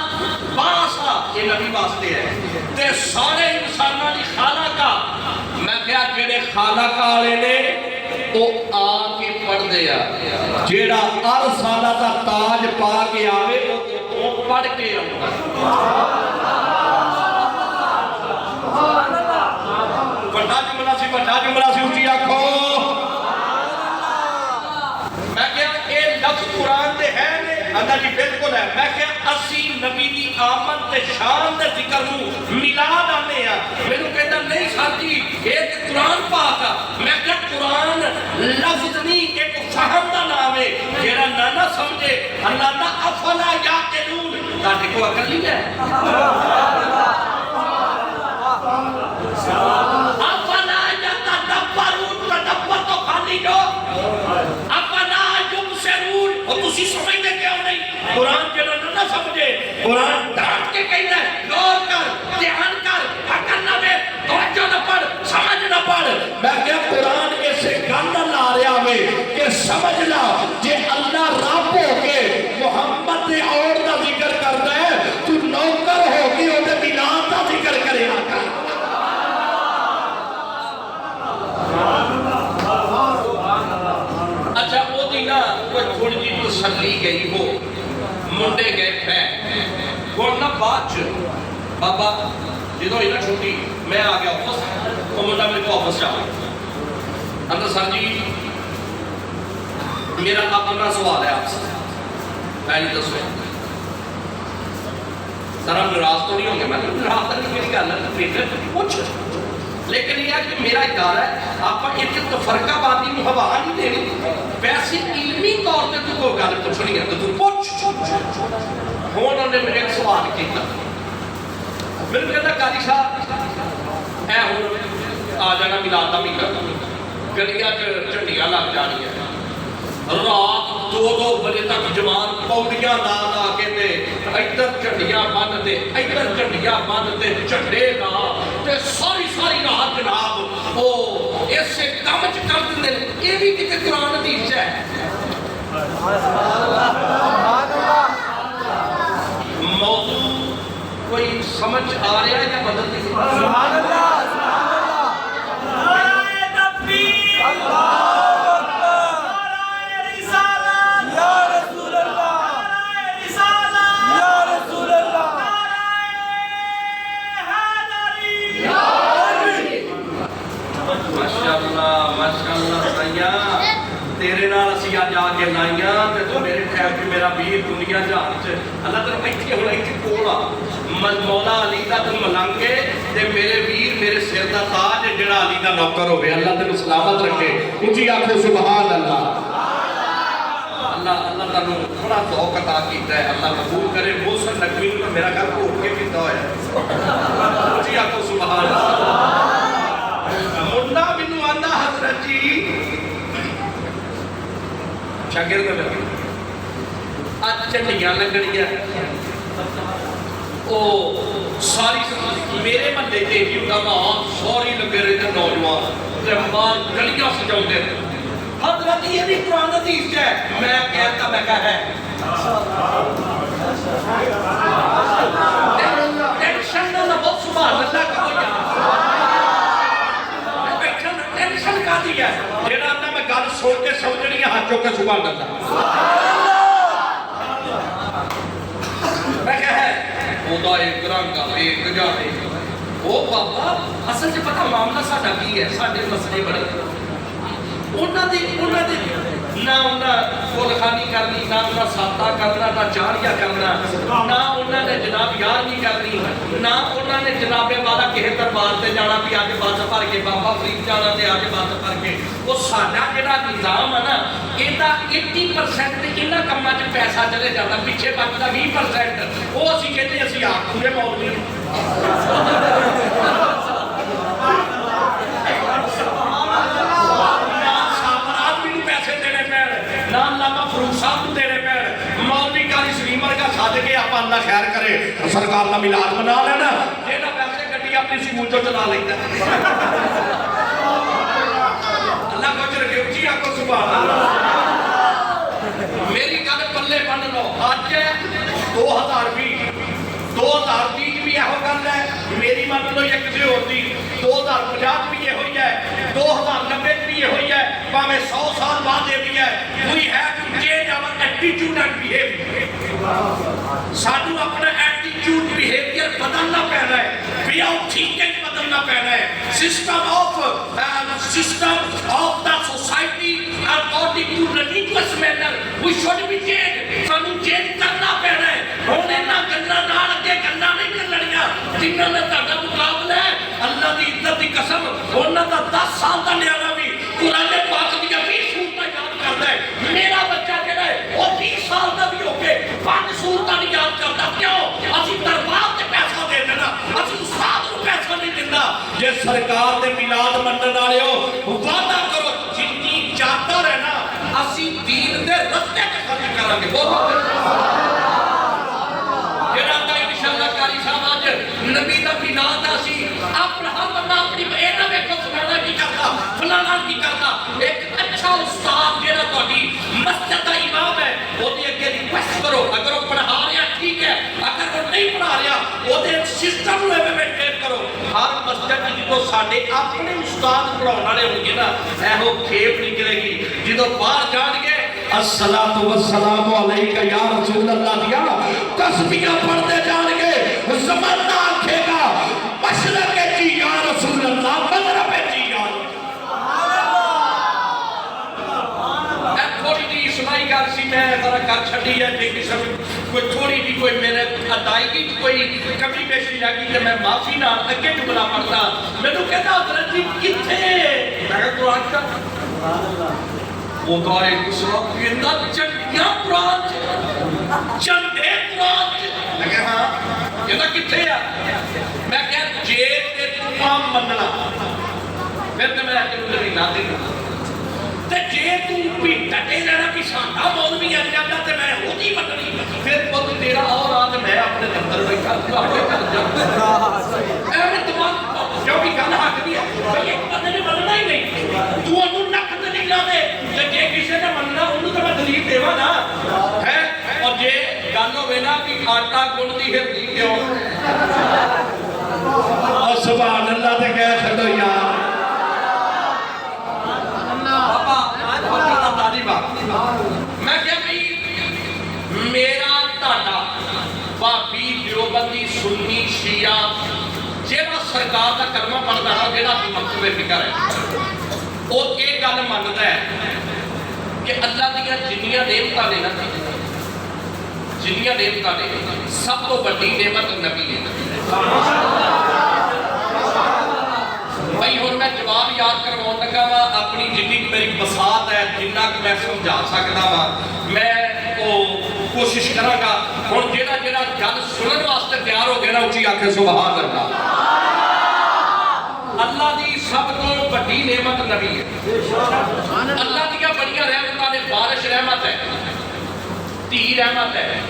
[SPEAKER 3] باسا یہ نبی واسطے ہے تے سارے انسانہ دی خالقہ میں کہا جیڑے خالقہ آلے نے وہ آ کے پڑھ دیا جیڑا ارسالہ دا تاج پا کے آوے وہ پڑھ کے آوے بڑا جملہ سی اٹھی آکھو میں کہا اے لفظ قرآن دے ہے اللہ جی بالکل ہے میں کہا اسی نبی دی آمد شان دے ذکر نو میلاد آنے ہیں میرے کہتا نہیں سر جی ایک قرآن پاک ہے میں کہ قرآن لفظ نہیں ایک فہم دا نام ہے جیرا نانا سمجھے اللہ نا افلا یا قلون تاکہ کو عقل نہیں ہے افلا یا تدبرون تدبر تو خالی جو افلا یبصرون اور تسی سمجھتے کیوں نہیں قرآن جیرا نانا سمجھے قرآن ڈانٹ کے کہتا ہے غور کر دھیان کر عقل نہ دے توجہ نہ پڑھ سمجھ نہ پڑھ
[SPEAKER 1] میں کیا قرآن اسے گانا لا رہا میں کہ سمجھنا جے اللہ رب ہو کے محمد نے اور دا ذکر کرتا ہے تو نوکر ہو کے انہیں میلاد دا ذکر کرے آقا
[SPEAKER 3] اچھا وہ دینا کوئی تھوڑی جی تسلی گئی ہو منڈے گئے پہ گوڑنا بات بابا جدو ہی نہ چھوٹی میں آ گیا آفس وہ منڈا میرے کو آفس جاؤں اندر سر جی میرا اپنا سوال ہے آپ سے پہلی دسو سر ہم نراز تو نہیں ہوں گے میں نراز تک میری گل ہے پوچھ لیکن یہ ہے کہ میرا ادارہ ہے آپ ایک تفرقہ بازی میں ہوا نہیں دینی ویسے علمی طور پہ تو کوئی گل پوچھنی ہے تو پوچھ ہوں انہوں نے میرے ایک سوال کیا میرے کہتا قاضی صاحب اے ہوں آ جانا میلاد دا مہینہ گلیاں جھنڈیاں لگ جانی ہے رات 2-2 بجے تک جوان پوڑیاں لا کے تے ادھر جھنڈیاں بند تے ادھر جھنڈیاں بند تے جھنڈے لا تے ساری رات جناب او ایسے کم چ کر دندے اے وی کتے قرآن حدیث ہے موضوع کوئی سمجھ آ رہا ہے یا بدل نہیں
[SPEAKER 2] سبحان اللہ
[SPEAKER 3] تیرے نال اسی آج آ کے لائیاں تے تو میرے ٹھہر کے میرا ویر دنیا جہان چ اللہ تعالیٰ بیٹھے ہونا ایتھے کول آ مولا علی دا تو ملنگے تے میرے ویر میرے سر دا تاج جڑا علی دا نوکر ہوے اللہ تینوں سلامت رکھے اونچی آکھو سبحان اللہ اللہ تعالیٰ بڑا ذوق عطا کیتا ہے اللہ قبول کرے محسن نقوی تو میرا گھر گھوٹ کے پیتا ہے اونچی آکھو سبحان اللہ منڈا مینوں آندا حضرت جی شاگرد لگے اج جھنڈیاں لگنیاں او ساری میرے محلے تے بھی ہوندا نا ساری لگے رہے نوجوان تے مال گلیاں سجاؤندے حضرت یہ بھی قرآن حدیث ہے میں کہتا میں کہا ہے ٹینشن نہ لو سبحان اللہ کہو یا ٹینشن کا دیا ہے جیڑا اندر میں گل سن کے سمجھنی ہے ہاتھ چوکے سبحان اللہ میں کہا ہے خدا ایک رنگ کا ایک جانے وہ بابا اصل سے پتہ معاملہ ساڈا کی ہے ساڈے مسئلے بڑے انہاں دے نہ انہاں کولخانی کرنی نہ انہاں ساتھا کرنا نہ جاریہ کرنا نہ انہاں نے جناب یار نہیں کرنی نہ انہاں نے جناب والا کہے دربار تے جانا بھی آگے بات بھر کے بابا فرید جانا تے آگے بات بھر کے وہ ساڈا جڑا نظام ہے نا ایندا 80% تے انہاں کماں وچ پیسہ چلے جاتا پیچھے بچدا 20% وہ اسی کہتے اسی آپ پورے مولوی اللہ خیر کرے سرکار کا میلاد منا لینا یہ نہ پیسے گڈی اپنی سی مونچو چلا لیتا اللہ کو چرگے اچھی آپ کو سبحان اللہ میری گل پلے بن لو آج ہے 2020 بھی یہ گل ہے میری من لو یہ کسی ہوتی 2050 بھی یہ ہوئی ہے 2090 بھی یہ ہوئی ہے پاہمیں 100 سال بعد یہ بھی ہے we have to change our attitude and behavior سانو اپنا ایٹیٹیوڈ بیہیویئر بدلنا پڑ رہا ہے بھی آؤ ٹھیک ہے بدل کرنا پینا ہے. System of the society according to religious manner we should be change. سانو چینج کرنا پینا ہے. ہن انہاں گلاں نال اگے گلاں نہیں چلਣیاں جنہاں نے تہاڈا مقابلہ ہے. اللہ دی عزت دی قسم انہاں دا 10 سال دا نیانا بھی قرآن پاک دی 20 سورتاں یاد کردا ہے. میرا بچہ جڑا ہے وہ 20 سال دا بھی ہو کے 5 سورتاں نہیں یاد کردا. کیوں؟ اسی دربار تے پیسہ دے دینا, اسی استاد نوں پیسہ نہیں دیندا. جے سرکار دے میلاد منن والے ہو وعدہ کرو جتنی چادر ہے نا اسی دین دے رستے تے خرچ کران گے. جڑا تا انشاءاللہ قاری صاحب اج نبی دا میلاد اسی اپنا ہر بندہ اپنی اے نہ ویکھو فلانا کی کردا فلانا کی کردا. ایک اچھا استاد جڑا تہاڈی مسجد دا امام ہے اودے اگے ریکویسٹ کرو. اگر وہ پڑھا رہا ٹھیک ہے, اگر وہ نہیں پڑھا رہا اودے سسٹم نوں مینٹین کرو. ہر مسجد وچ جدوں ساڈے اپنے استاد پڑھاਉਣ والے ہون گے نا ایہو کھیپ نکلے گی. جدوں باہر جان گے الصلاۃ والسلام علیک یا رسول اللہ دیا تسبیحاں پڑھتے جان گے زمانہ آکھے گا مشرق جی یا رسول اللہ مغرب جی یا تھوڑی جی اسلائی گل سی میں ذرا کر چھڈی ہے. جے کسی کوئی تھوڑی جی کوئی میرے ادائیگی کوئی کمی بیشی لگی تو میں معافی نہ اگے جملہ پڑھتا. مینوں کہتا حضرت جی کتھے میں کہا قرآن کا وہ قاری اسلام کہندا چنڈیاں قرآن چنڈے قرآن. میں کہا ہاں. کہندا کتھے ہے؟ میں کہا جے تے تو مننا پھر تے میں تینوں نہ دینا تے جے تو بھی ڈٹے رہنا کہ ساڈا مولوی آ جاتا تے میں وہی مننی پھر پتہ تیرا اور آج میں اپنے دفتر بیٹھا تواڈے گھر جاؤں. ایویں دماغ جو بھی گل حق دی ہے بھئی ایک بندے نے مننا ہی نہیں تو انہوں نک تے نہیں لا دے تے جے کسی نے مننا انہوں تے میں دلیل دیواں نا ہے. اور جے گل ہوے نا کہ آٹا گن دی ہلدی کیوں اور سبحان اللہ تے کہہ چھڈو یار میں کہا بھئی میرا تاڑا بابی دیوبندی سنی شیعہ جیڑا سرکار دا کلمہ پڑھدا نا جیڑا مکتوب فکر ہے وہ یہ گل منتا ہے کہ اللہ دیا جنیاں نعمتاں نے نا جنیاں نعمتاں نے سب تو بڑی نعمت نبی نے. بھائی ہوں میں جواب یاد کرواؤں لگا وا اپنی جنی میری بساط ہے جنہ میں سمجھا سکتا وا میں کوشش کراں گا. ہوں جیڑا جیڑا گل سنن واسطے تیار ہو گیا نا اچھی آکھے سبحان اللہ. اللہ دی سب تو بڑی نعمت نبی ہے. اللہ دیا بڑیاں رحمتاں نے بارش رحمت ہے, دھی رحمت ہے,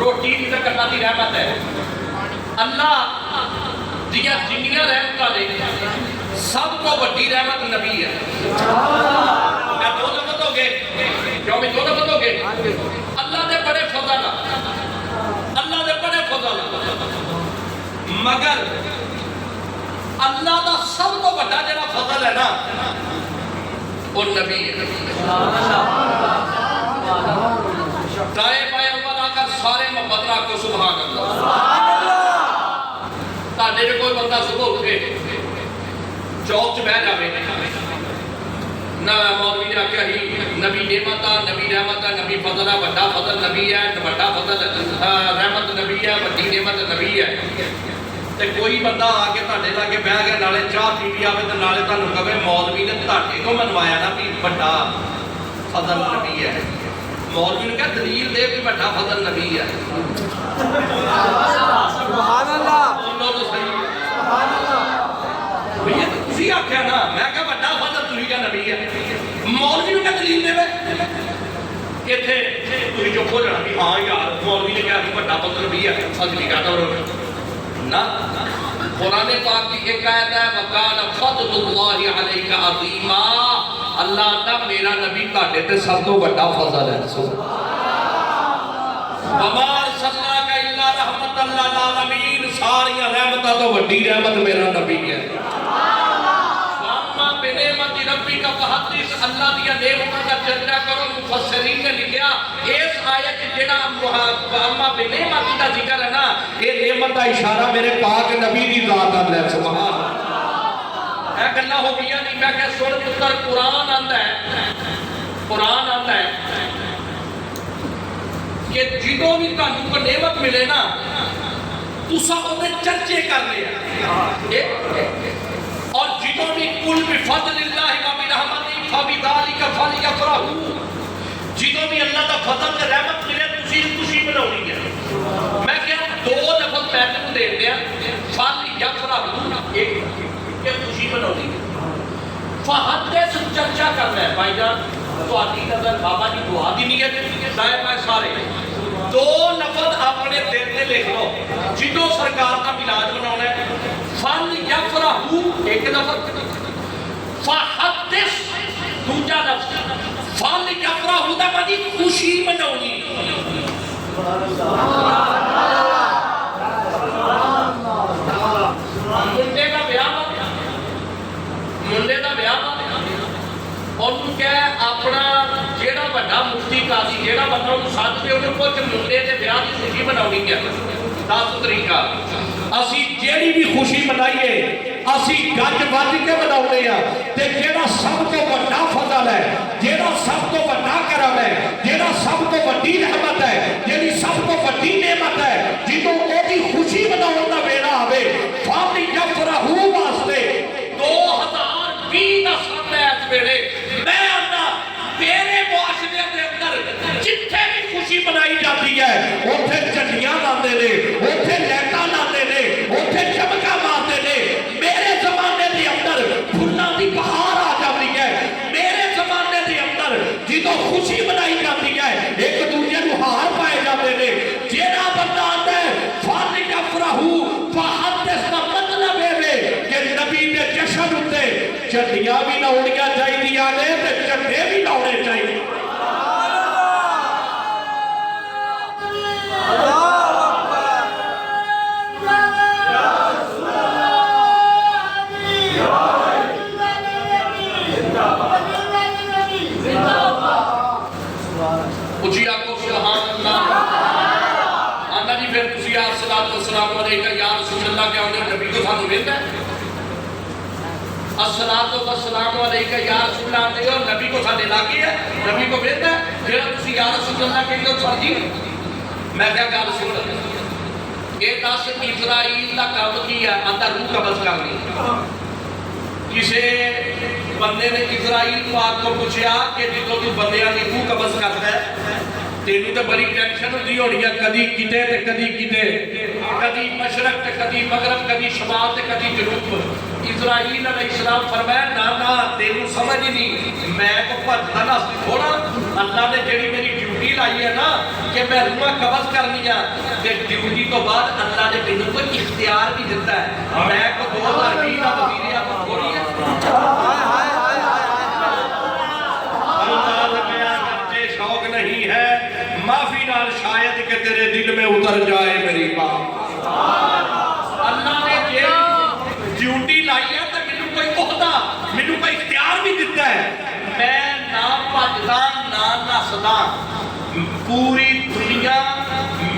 [SPEAKER 3] روٹی دی اللہ دی رحمت ہے. اللہ دیا جنیاں رحمتاں نے سب کو بڑی رحمت نبی ہے. میں دو لفظ ہو گئے کیوں میں دو لفظ ہو گئے. اللہ دے بڑے فضل اللہ دے بڑے فضل مگر اللہ دا سب تو بڑا جڑا فضل ہے نا وہ نبی ہے. دائیں بائیں اوپر آ کر سارے مبدرہ کو سبحان اللہ. تانے جو کوئی بندہ صبح اٹھے چوک چ بہ جاوے نہ مولوی نے آخیا ہی نبی نعمت نبی رحمت نبی فضل ہے بڑا فضل نبی ہے بڑا فضل رحمت نبی ہے بڑی نعمت نبی ہے. تے کوئی بندہ آ کے تہاڈے لاگے بہ گیا نالے چاہ پی پی آوے تے نالے تانوں کہے مولوی نے تہاڈے کو منوایا نا بھی بڑا فضل نبی ہے. مولوی نے کہا دلیل دے بھی بڑا فضل نبی ہے.
[SPEAKER 2] سبحان اللہ
[SPEAKER 3] بولو تو صحیح سبحان اللہ. بھئی تسی آکھیا نا میں کہا بڑا فضل تسی کا نبی ہے. مولوی نے کہا دلیل دے ایتھے تسی جو کھو جانا بھی ہاں یار مولوی نے کہا کہ بڑا فضل نبی ہے فضل کا تو نا. قرآن پاک کی ایک آیت ہے وَقَانَ فَضْلُ اللَّهِ عَلَيْكَ عَظِيمًا. اللہ دا میرا نبی تہاڈے تے سب تو بڑا فضل ہے. وَمَا أَرْسَلْنَاكَ إِلَّا رَحْمَةً لِّلْعَالَمِينَ. ساری رحمتاں تو بڑی رحمت میرا نبی ہے. وَأَمَّا بنعمت ربک فحدث، اللہ دیا نعمتوں کا چرچا کرو. مفسرین نے لکھا اس آیت جڑا اما بنعمت کا ذکر ہے نا، یہ نعمت کا اشارہ میرے پاک نبی دی ذات ہے. سبحان اللہ. اے گلا ہو گیا نہیں. میں کہ سن پتر قرآن آندا ہے، قرآن آندا ہے کہ جدوں بھی تانوں کو نعمت ملے نا تسا اونے چرچے کرنے ہیں، اور جدوں بھی قل بفضل اللہ و برحمتہ فبذلک فلیفرحوا، جدوں بھی اللہ دا فضل تے رحمت ملے تسی خوشی مناونی ہے. میں کہ دو لفظ میں تینوں دے دیا، فلیفرحوا ایک خوشی مناونی ہے، فحدث چرچا کرنا ہے. بھائی جان تہاڈی نظر بابا جی دعا دی نیت دائیں بائیں سارے دو لفظ اپنے دل میں لکھ لو. جدوں سرکار کا میلاد منانا ہے فلیفرحوا ایک لفظ، فحدث دوجا لفظ. فلیفرحوا دا معنی خوشی مناونی. منڈے کا بیاہ منڈے کا بیاہ انہوں کہے اپنا جیڑا بڑا مفتی قاضی جیڑا بندہ انہوں ساتھ دے انہوں کو منڈے دے بیاہ کی خوشی مناونی کیا 10 طریقہ. اسی جیڑی بھی خوشی منائیے اسی گج بج کے مناؤنے ہیں. تے جیڑا سب تو بڑا فضل ہے، جیڑا سب تو بڑا کرم ہے، جیڑا سب تو بڑی رحمت ہے، جیڑی سب تو بڑی نعمت ہے، جدوں او دی خوشی مناون دا ویلا آوے فلیفرحوا واسطے 2020 دا سن ہے اس ویلے. میں آنا میرے معاشرے دے اندر جتھے بھی خوشی منائی جاتی ہے اوتھے جھنڈیاں لاندے نے، اوتھے لائٹاں لاندے نے، اوتھے چمکا مارتے نے. میرے زمانے دے اندر پھلاں دی بہار آ جاتی ہے. میرے زمانے دے اندر جدوں خوشی منائی جاتی ہے ایک دوجے نوں ہار پائے جاتے نے. جیڑا بندہ آندا ہے فلیفرحوا فحدث دا مطلب ہے کہ نبی دے جشن اُتے جھنڈیاں بھی لاؤنیاں چاہیدیاں نے تے جھنڈے بھی لاؤنے چاہیے. اچھی آپ کو سبحان اللہ. آندا جی پھر تسی الصلاۃ والسلام علیکہ یا رسول اللہ کیا ہوندے نبی کو سانوں ویندا ہے. الصلاۃ والسلام علیکہ یا رسول اللہ دے اور نبی کو ساڈے لاگے ہے، نبی کو ویندا ہے. جڑا تسی یا رسول اللہ کہندے ہو فرضی. میں کیا گل سن یہ 10 اسرائیل دا کام کی ہے آندا روح قبض کرنی. کسی بندے نے اسرائیل پاک کو پوچھا کہ جدوں تو بندیاں دی روح قبض کردا ہے تینوں تے بڑی ٹینشن ہوندی ہونی ہے، کدی کتے تے کدی کتے، کدی مشرق تے کدی مغرب، کدی شمال تے کدی جنوب. اسرائیل علیہ السلام فرمایا نا نا تینوں سمجھ نہیں، میں کو بھجدا نہ تھوڑا. اللہ نے جڑی میری ڈیوٹی لائی ہے نا کہ میں روح قبض کرنی ہے تے ڈیوٹی تو بعد اللہ نے مینوں کوئی اختیار بھی دیتا ہے. میں کو 2020 دا وزیر اعظم تھوڑی ہے. شوق نہیں ہے معافی نال شاید کہ تیرے دل میں اتر جائے میری بات. اللہ نے یہ ڈیوٹی لائی ہے تو مینوں کوئی عہدہ مینوں کوئی اختیار بھی دیتا ہے. میں نہ بھجدا نہ نسدا. پوری دنیا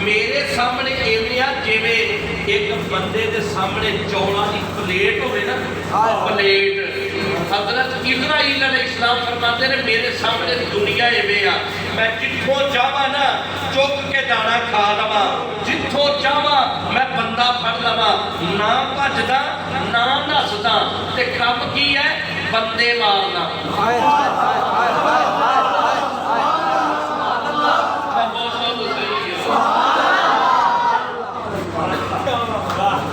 [SPEAKER 3] میرے سامنے ایویں آ جویں ایک بندے دے سامنے چولاں دی پلیٹ ہوے نا پلیٹ. حضرت اسرائیل علیہ السلام فرماتے ہیں میرے سامنے دنیا ایویں آ میں جتھوں چاہواں نا چک کے دانا کھا لواں، جتھوں چاہواں میں بندہ پھڑ لواں، نہ بھجدا نہ نسدا. تے کم کی ہے بندے مارنا.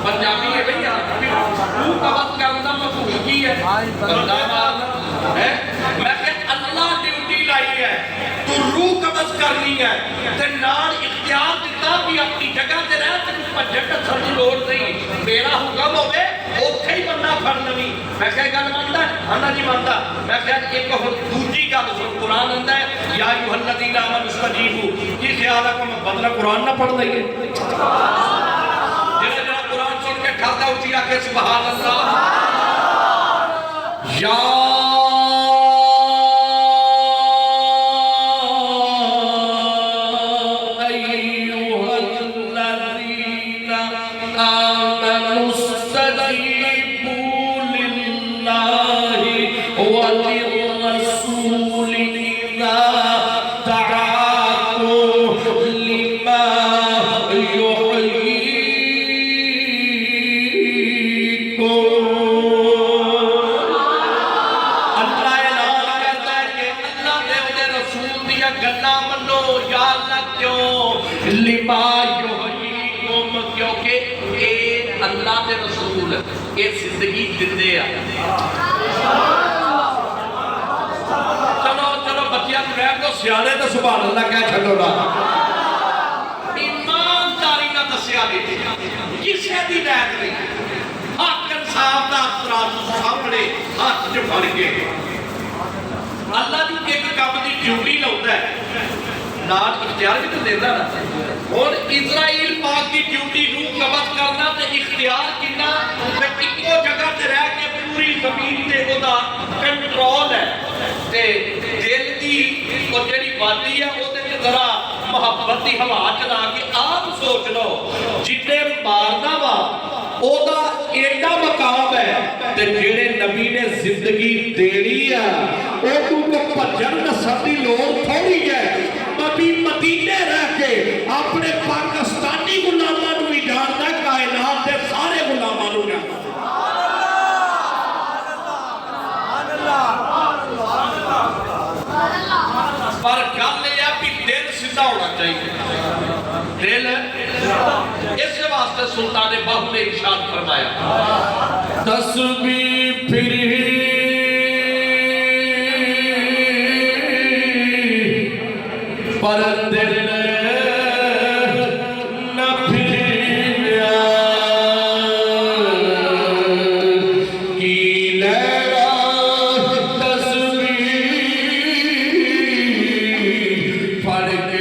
[SPEAKER 3] پنجابی ہے بھیا روح قبض کرنا مفہوم کی ہے بندہ مارنا ہے. میں کہ اللہ ڈیوٹی لائی ہے تو روح قبض کرنی ہے تے نال اختیار دیتا بھی اپنی جگہ تے رہ تے بھجن ڈسن دی لوڑ نہیں. میرا حکم ہوے اوتھے ہی بندہ پھڑ لوی. میں کہ گل ماندا ہاں جی ماندا. میں کہ ایک ہن دوجی گل سن قرآن آندا ہے یا ایھا الذین آمنوا استجیبوا. کی خیال ہے کہ میں بدلا قرآن نہ پڑھ لئیے؟ قرآن سن کے ٹھاتا اچھی آکے سبحان اللہ. یا بما یحییکم، کیونکہ اے اللہ دے رسول اے زندگی دیندے آ۔ چلو چلو بچیاں کو رہ کو سیانے تے سبحان اللہ کہہ چھڈو نا۔ ایمانداری نہ دسیا نہیں، کسے دی نیت نہیں، حق انصاف دا ترازو سامنے ہاتھ چ پھڑ کے اللہ دی ایک کام دی ڈیوٹی لاؤندا ہے، نال اختیار بھی تو دینا نا۔ اور اسرائیل پاک دی ڈیوٹی نو قبض کرنا تے اختیار کنا تے اکو جگہ تے رہ کے پوری زمین تے او دا کنٹرول ہے تے دل دی او جڑی وادی ہے او تے ذرا محبت دی ہوا چلا کے آپ سوچ لو جنے مارنا وا او دا ایڈا مقام ہے تے جڑے نبی نے زندگی دینی ہے او تو بھجن نسل دی لوڑ تھوڑی ہے۔ نبی مدینے رہ کے اپنے پاکستانی غلاماں نو ہی جاندا ہے، کائنات دے سارے غلاماں نو جاندا ہے۔ پر گل یہ ہے کہ دل سیدھا ہونا چاہیے، دل اس واسطے سلطان باہو نے ارشاد فرمایا تسبیح پھری پر دل نہ پھریا کی لہرا تسبیح پڑھ کے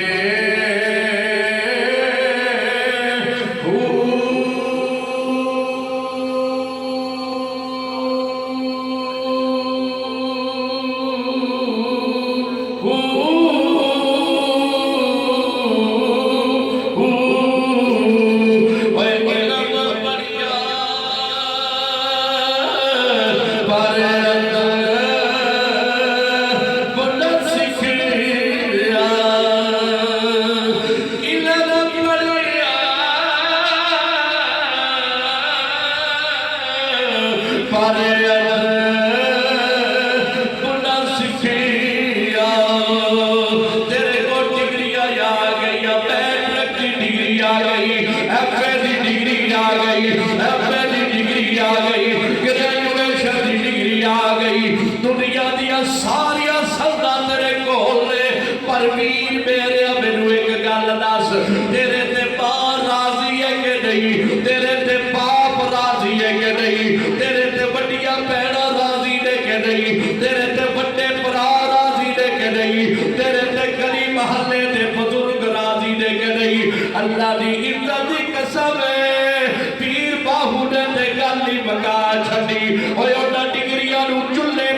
[SPEAKER 3] دنیا دیا ساریا سلطا تیرے کول نے، پر ویر میرے مینوں ایک گل دس، تیرے تے ماں راضی ہے کہ نہیں، تیرے تے باپ راضی ہے کہ نہیں، تیرے تے بڑیاں بہناں راضی نے کہ نہیں، تیرے تے بڑے بھرا راضی نے کہ نہیں، تیرے تے گلی محلے دے بزرگ راضی نے کہ نہیں۔ اللہ دی عزت دی قسم ہے پیر باہو نے تے گل ہی مکا چھڈی، اوے انہاں ڈگریاں نو چلے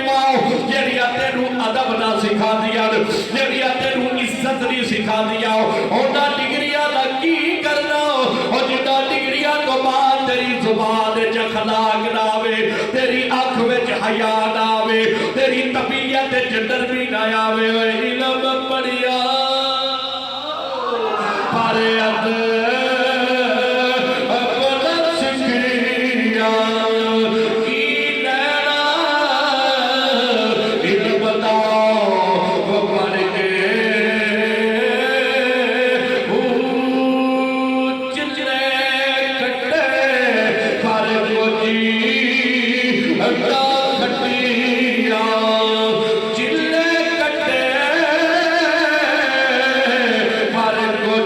[SPEAKER 3] جڑیاں تینوں ادب نہ سکھا دیا، جڑیاں تینوں عزت نہیں سکھا دیا، اونا ڈگریاں دا کی کرنا، اور جدا ڈگریاں کو بعد تیری زبان وچ اخلاق نہ آوے، تیری آنکھ وچ حیا نہ آوے، تیری طبیعت وچ نرمی نہ آوے، علم پڑھیا پر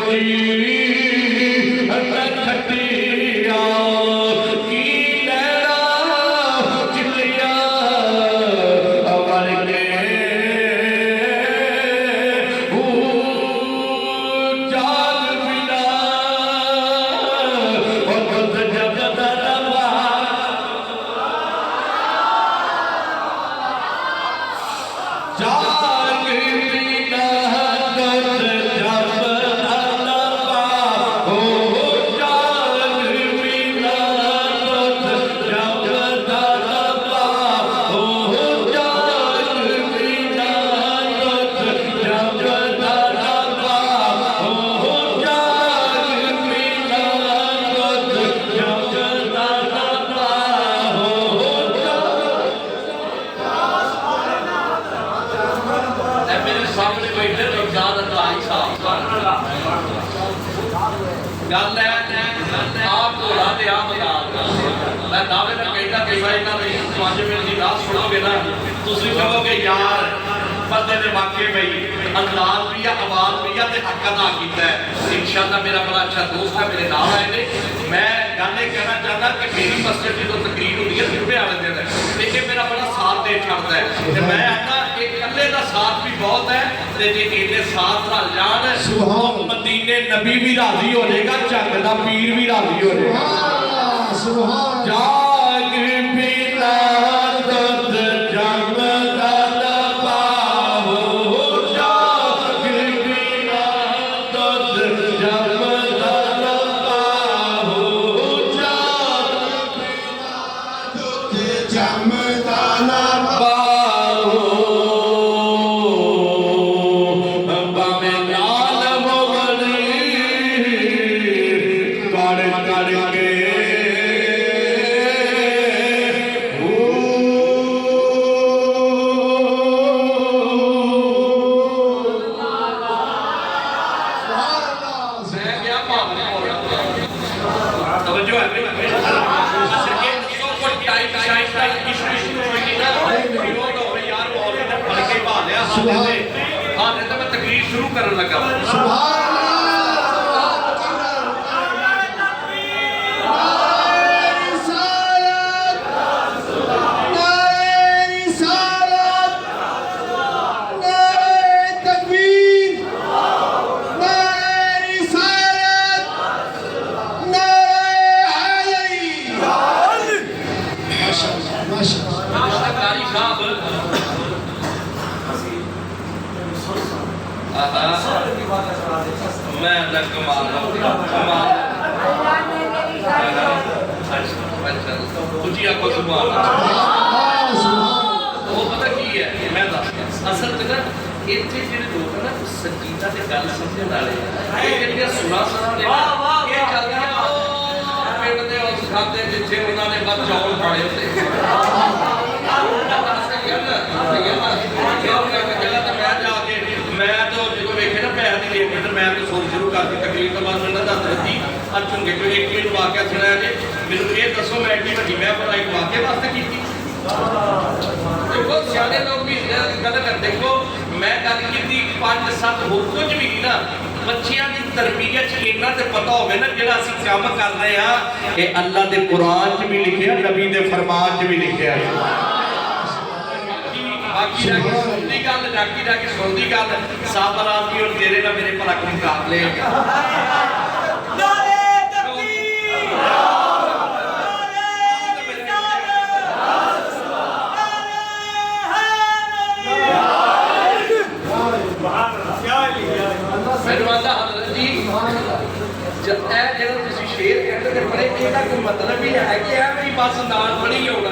[SPEAKER 3] جی گل ہے آپ گھوڑا تے آپ مدار میں دعوے میں کہتا کہ بھائی نہ پانچ منٹ کی رات سنو گے نا تسی کہو گے یار بندے نے واقعی بھائی انداز بھی ہے آواز بھی ہے تے حق ادا کیتا ہے انشاءاللہ میرا بڑا اچھا دوست ہے میرے نال آئے نے میں گل یہ کہنا چاہتا کہ میری مسجد کی جو تقریر ہوتی ہے جمعے والے دن ہے لیکن میرا بڑا ساتھ دے چھڑتا ہے تے میں آتا کہ کلے دا ساتھ بھی بہت ہے تے جے اینے ساتھ رل جان تو مدینے نبی بھی راضی ہو جائے گا جگ دا پیر بھی راضی ہو جائے گا
[SPEAKER 2] سبحان
[SPEAKER 3] جاگ پیلا دد جم دد پاو جاگ پیلا دد جم دد پاو جاگ
[SPEAKER 2] جمدانا
[SPEAKER 3] پاو بامے نال مغلی کڑ کڑ کے میں کیا پاپ توجہ ہے میں تقریر شروع کرنے لگا کاری صاحب میں کمال کچھ آپ کو سبحان وہ پتہ کی ہے میں اصل تے نا اتنے جڑے لوگ نا سنجیدہ تے گل سمجھن والے یہ جڑیاں سنا سنا نے یہ چلدیاں پنڈ دے اس کھاتے جتھے انہاں نے بس چاول پاڑے ہوتے میں تو جو ویکھے نا پیسے دی لیٹ میں تو سوچ شروع کر کے تقریر تو بعد میں نہ دس رہی اچھوں گے کوئی ایک منٹ واقعہ سنایا جی مینوں یہ دسو میں ایڈی وڈی میں پر ایک واقعے واسطے کیتی دیکھو سیانے لوگ بھی گل کر دیکھو میں گل کیتی 5-7 ہو کچھ بھی نہیں نا بچیاں دی تربیت اتنا تے پتہ ہوے نا جڑا اسی کام کر رہے ہاں اے اللہ دے قرآن چ بھی لکھیا نبی دے فرمان چ بھی لکھیا باقی رہ کے سنتی گل باقی رہ کے سنتی گل صاحب آدمی اور تیرے نہ میرے بھلا کوئی مقابلے مطلب ہی ہے کہ ہے بس نال پڑھی ہوگا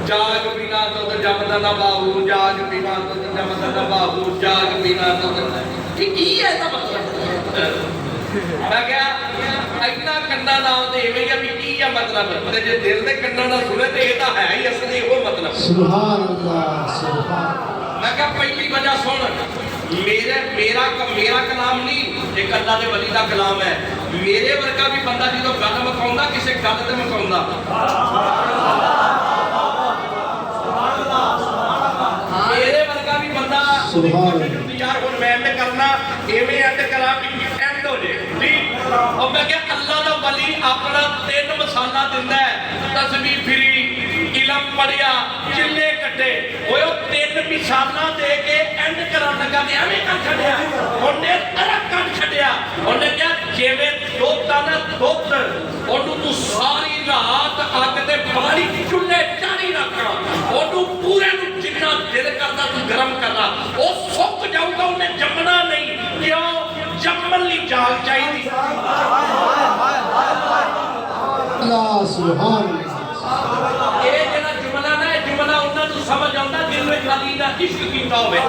[SPEAKER 3] جاگ پینا تو جمدا نہ باہو جاگ پینا تو جمدا نہ باہو جاگ پینا تو کی ہے تا مطلب میں کیا اتنا کننا نہ ہوتے ایویں کہ بھی کی ہے مطلب تے جے دل دے کننا نہ سنے تے یہ تا ہے ہی اصل یہ مطلب
[SPEAKER 2] سبحان اللہ سبحان
[SPEAKER 3] میں کہا پہلی وجہ سن میرا کلام نہیں ایک اللہ دے ولی دا کلام ہے میرے ورگا بھی بندہ جدو گل مکاؤندا کسے گل تے مکاؤندا میرے ورگا بھی بندہ یار ہن میں تے کرنا ایویں ایڈ کرا بھی اینڈ ہو جے ٹھیک اور میں کہ اللہ دا ولی اپنا 3 مثالاں دیندا ہے تسبیح پھری علم پڑھیا چلے کٹے وہ 3 مثالاں دے کے اینڈ کرن لگا تے ایویں کر چھڈیا اونے ترک کر چھڈیا اونے کہا جویں دوتا نہ دوت اونوں تو ساری رات اگ تے پانی چولہے چاڑی رکھنا اونوں پورے نوں جتنا دل کردا تو گرم کرنا او سک جاؤ گا اونے جمنا نہیں کیوں جمن لی جاگ چاہیے
[SPEAKER 2] اللہ سبحان
[SPEAKER 3] اے جڑا جملہ نا اے جملہ انہاں نوں سمجھ آندا جن وچ علی دا عشق کیتا ہوے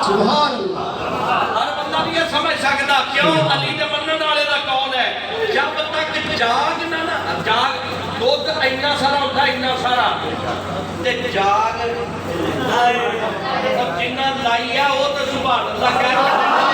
[SPEAKER 2] سبحان اللہ
[SPEAKER 3] ہر بندہ بھی یہ سمجھ سکدا کیوں علی دے منن والے دا قول ہے جب تک جاگ نہ جاگ دودھ اینا سارا ہوندا اینا سارا تے جاگ اور جنہ لائی ہے او تے سبحان اللہ کہہ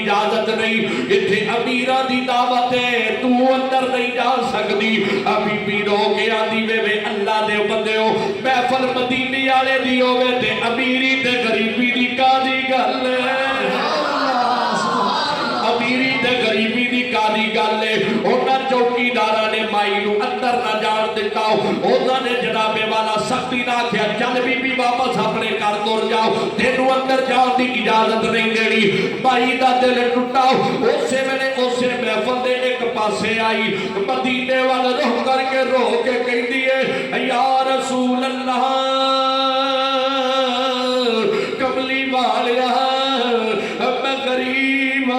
[SPEAKER 3] اجازت نہیں، اتھے امیرہ دی دعوت ہے، تو اندر نہیں جا سکتی۔ ابھی بھی رو کے آدھی وے اللہ دے بندے ہو، محفل مدینے والے دی ہوئے تے امیری تے غریبی دی کادی گل ہے، امیری تے غریبی دی کادی گل ہے۔ اونا چوکی دارہ نے مائی نو اندر نہ جان دیتا ہو، اونا نے جناب والا سختی نہ کیا، چل بی واپس اپنے گھر تور جاؤ، تینوں اندر جان دی اجازت نہیں دینی۔ مائی دا دل ٹوٹا، اسے میں اسے محفل دے ایک پاسے آئی، مدینے والا روح کر کے رو کے کہہ دیے یا رسول اللہ کملی والیا میں غریب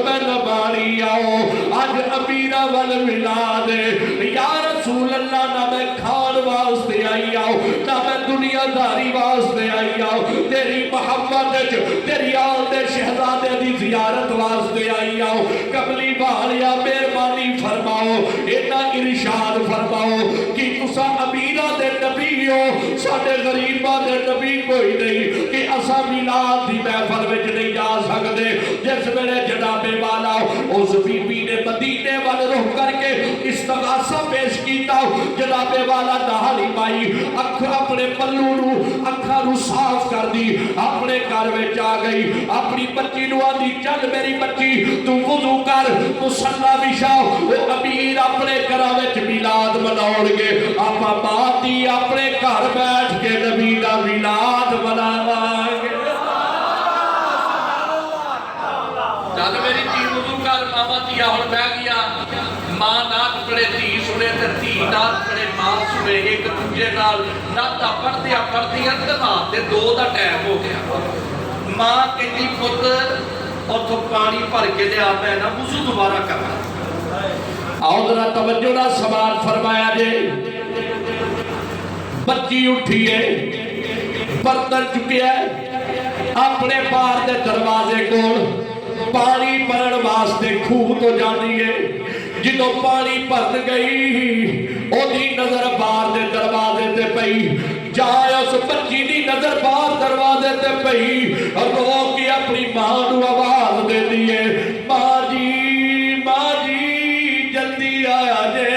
[SPEAKER 3] میں نباری آؤ، آج امیرہ وال ملا دے یا رسول اللہ، نہ میں کھان واسطے آئی آؤ، نہ میں دنیا داری واسطے آئی آؤ، تیری محبت تیری آل دے شہزادے دی زیارت واسطے آئی آؤ، کملی والیا مہربانی فرماؤ، اینا ارشاد فرماؤ کہ تسا امیرہ دے نبی ہو، ساڈے غریبہ دے نبی کوئی نہیں کہ اسا میلاد دی محفل وچ نہیں جا سکتے۔ جس ویلے جناب والا اس بی بی نے مدینے والے روح کر کے استغاثہ پیش کیتا، جناب والا دہالی مائی اپنے پلو نو اکھاں نو صاف کر دی، اپنے گھر وچ آ گئی، اپنی بچی نو آندی چل میری بچی تو وضو کر مصلی بچھا، وہ امیر اپنے گھر وچ میلاد مناؤ گے، آپا باتی اپنے گھر بیٹھ کے نبی دا میلاد مناواں گے۔ چل میری تی وضو کر، ماما تیا ہن بہ گیا، ماں نات پڑے تھی سنے تے تھی نات پڑے ماں سنے، ایک دوجے نال ناتا پڑھدیا پڑھدیا تے دو دا ٹائم ہو گیا۔ ماں کہندی پت اوتھوں پانی بھر کے لیا، میں نا وضو دوبارہ کرنا۔ آؤ ذرا توجہ نال سماعت فرمایا جے، بچی اٹھی ہے، برتن چکیا ہے، اپنے باہر دے دروازے کول پانی بھرن واسطے کھوہ تو جانی ہے، جدوں پانی بھر گئی اودی نظر باہر دے دروازے تے پئی، جائے اس بچی دی نظر باہر دروازے تے پئی، رو کے اپنی ماں نو آواز دے دیے، ماں جی جلدی آیا جے،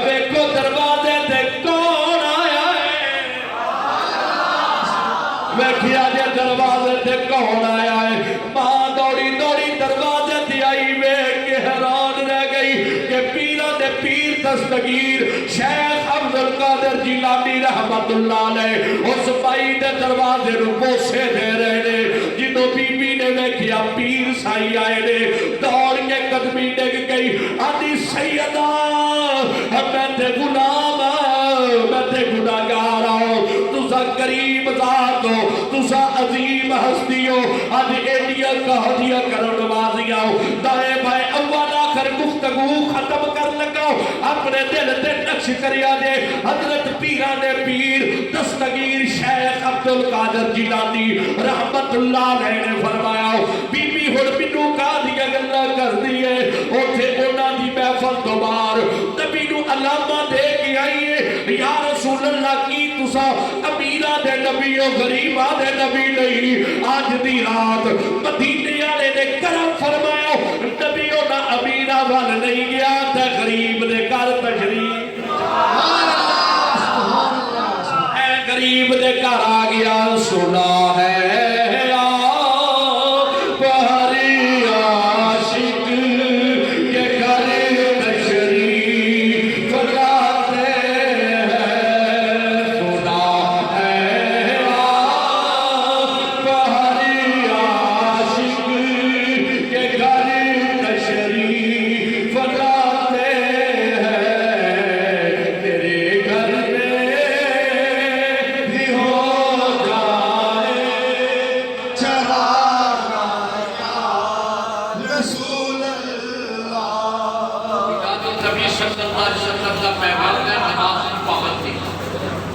[SPEAKER 3] ویکھو دروازے تے کون آیا ہے، ویکھیا جے دروازے تے کون آیا ہے۔ ماں دوڑی دوڑی دروازے تے آئی، ویکھ کے حیران رہ گئی کہ پیرہ دے پیر دستگیر شیخ عبدالقادر جیلانی رحمت اللہ علیہ اس بائی دے دروازے رو بوسے دے رہے نے، جنہوں بی بی نے ویکھیا پیر سائی آئے نے، دوڑ کے قدمی ڈگ گئی، آدھی سیدہ میں تے غلام میں تے گناہگار ہوں، تسا کریم ذات ہو، تسا عظیم ہستی ہو، آج ایڈیا کہدیا کرن نوازیا ہو، دائیں بائیں اول آخر گفتگو ختم کر لگا، اپنے دل تے نقش کریا دے، حضرت پیران پیر دستگیر شیخ عبدالقادر جیلانی رحمت اللہ علیہ نے فرمایا، بی بی ہن مینوں کہدیا گلاں کر دیے، اوتھے انہاں دی محفل تو باہر نبی نو علامہ دے کے آئیے، یا رسول اللہ کی تسا امیرہ دے نبی و غریبہ دے نبی نہیں، آج دی رات مدینے والے نے کرم فرمایا، نبی و نہ امیرہ وال نہیں گیا تے غریب نے کر تشریف، اے غریب نے کر آ گیا، سنا ہے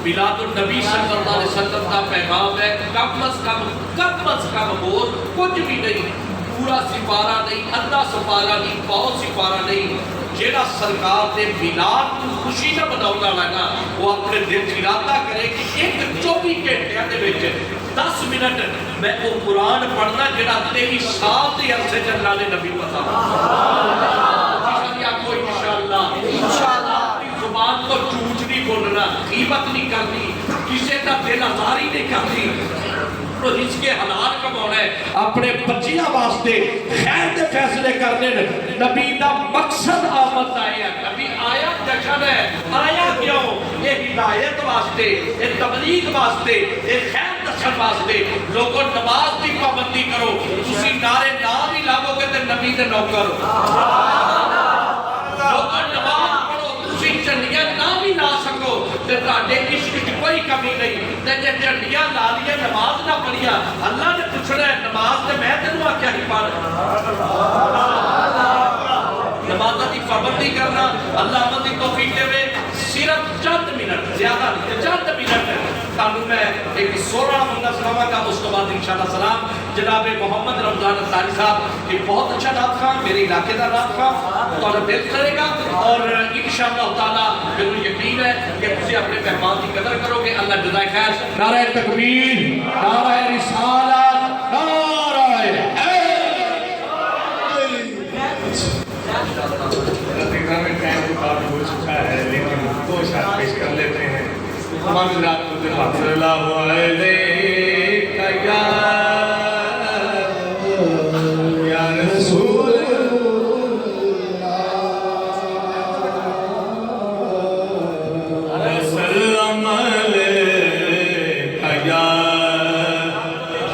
[SPEAKER 3] میلاد النبی صلی اللہ علیہ وسلم کا پیغام ہے، کم از کم ہو کچھ بھی نہیں، پورا سپارہ نہیں، ادھا سپارہ نہیں، پاؤ سپارہ نہیں، جیڑا سرکار دے میلاد کو خوشی نہ مناؤنا نا وہ اپنے دل ارادہ کرے کہ ایک 24 گھنٹے دے وچ 10 منٹ میں وہ قرآن پڑھنا جیڑا 23 سال دے عرصے چ اللہ دے نبی پتا انشاءاللہ زبان کو جھوٹ نہیں بولنا، غیبت نہیں کرنی، کسی کا دل آزاری نہیں کرنی، رزق حلال کمانا ہے، اپنے بچیاں واسطے خیر دے فیصلے کرنے۔ نبی دا مقصد آمد آیا، نبی آیا جشن ہے، آیا کیوں؟ یہ ہدایت واسطے، یہ تبلیغ واسطے، یہ خیر دسن واسطے۔ لوگوں نماز کی پابندی کرو، تسی نعرے نام ہی لاؤ گے تے نبی دے نوکر ہو۔ لوگوں نماز پڑھو، تسی چنڈیاں نام ہی لا سکو تے تہاڈے عشق وچ کوئی کمی نہیں۔ تے جے چنڈیاں لا لیا نماز نہ پڑھیا، اللہ نے پوچھنا ہے نماز تے میں تینوں آکھیا ہی پڑھ۔ نماز کی پابندی کرنا اللہ عمل کی توفیق دے، صرف چند منٹ، زیادہ نہیں، چند منٹ تانوں میں ایک سورہ بندہ سناواں گا، اس کے بعد انشاءاللہ سلام۔ جناب محمد رمضان انصاری صاحب ایک بہت اچھا نعت خواں، میرے علاقے کا نعت خواں، تہاڈا دل کرے گا اور انشاءاللہ تعالی میرے یقین ہے کہ تسی اپنے مہمان کی قدر کرو گے۔ اللہ جزائے خیر۔ نعرہ تکبیر، نعرہ رسالت، نعرہ
[SPEAKER 1] میں ٹائم تو کافی ہو چکا ہے، لیکن دو اشعار پیش کر لیتے ہیں۔ منزلات صلی اللہ علیہ یا رسول اللہ، سلام علیہ یا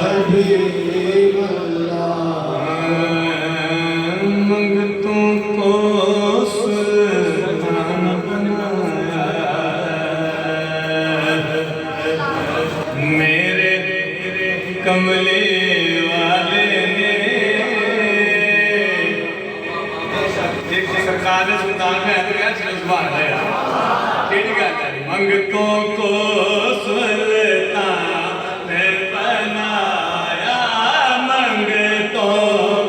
[SPEAKER 1] حبیب اللہ، منگتوں کو سلطان بنایا، میرے کملے والے نے ایک سرکار سلطان میں ہے تو کیا سبحان اللہ، کیڑی گل ہے؟ منگتوں کو سلطان بنایا، منگتوں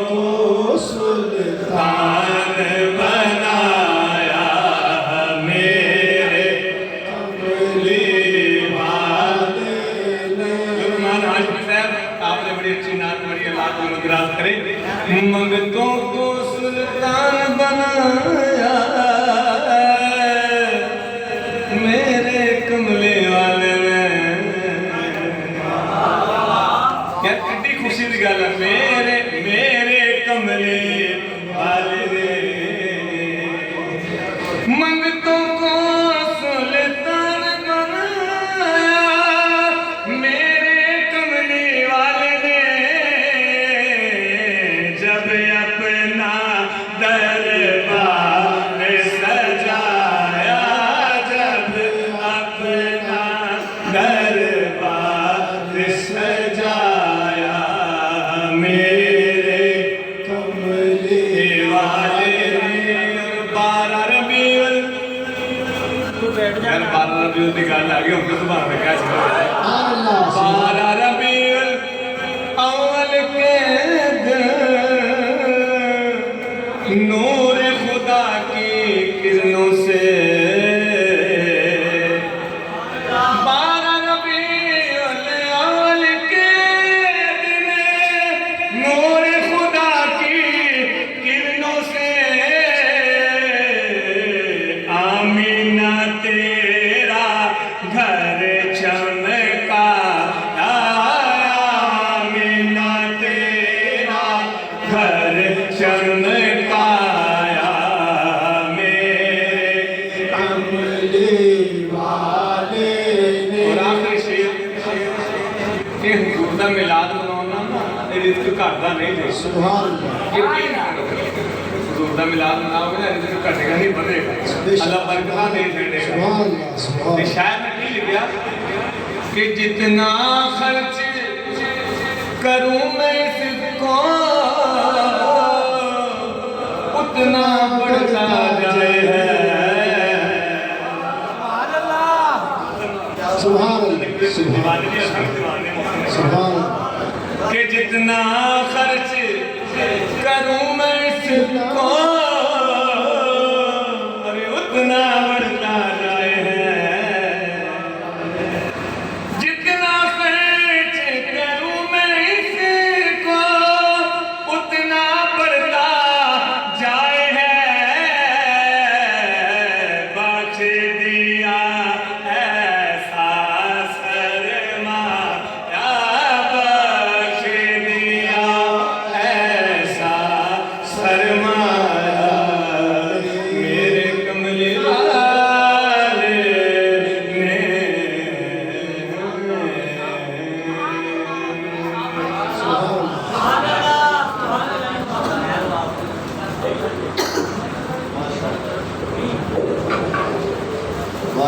[SPEAKER 1] کو سلطان بنایا، میرے کملی والے نے۔ لقمان ہاشمی صاحب آپ نے بڑی اچھی نعت پڑھی، اللہ کو مدراس کرے۔ منگتوں کو سلطان بنایا، میرے کملے والے نے۔ یار کتنی خوشی کی گل ہے، میرے کملے والے نے۔ منگتوں کو سلطان بنایا، میرے کملے والے نے، جب اپنا دربار سجایا، جب اپنا دربار سجایا، میرے کملے والے نے۔ 12 ربیع یار 12 ربیع کی گل آ گئی، ہم تو سبحان اللہ کیا چل رہا ہے۔ 12 ربیع الاول کے دن نور خدا کی کرنوں سے، 12 ربیع الاول کے دن نور خدا کی کرنوں سے، آمینہ تیرا گھر چمکا، آمینہ تیرا گھر چمکایا، میرے کملے والے نے۔ اور آخری شعر، کہ حضور دا میلاد مناؤنا نا رزق گھٹ دا نہیں دے۔
[SPEAKER 2] سبحان اللہ۔
[SPEAKER 1] یقین کرو، حضور دا میلاد مناؤ گے نا رزق گھٹے گا نہیں، بڑھے گا، اللہ برکتاں دے چھڑے گا۔
[SPEAKER 2] سبحان اللہ، سبحان
[SPEAKER 1] تے
[SPEAKER 2] اللہ۔
[SPEAKER 1] شاید میں کی لکھیا کہ جتنا خرچ کروں میں اس کو اتنا بڑھتا جائے۔
[SPEAKER 2] سبحان اللہ، سبحان اللہ، سبحان اللہ۔
[SPEAKER 1] کہ جتنا خرچ کروں میں اس کو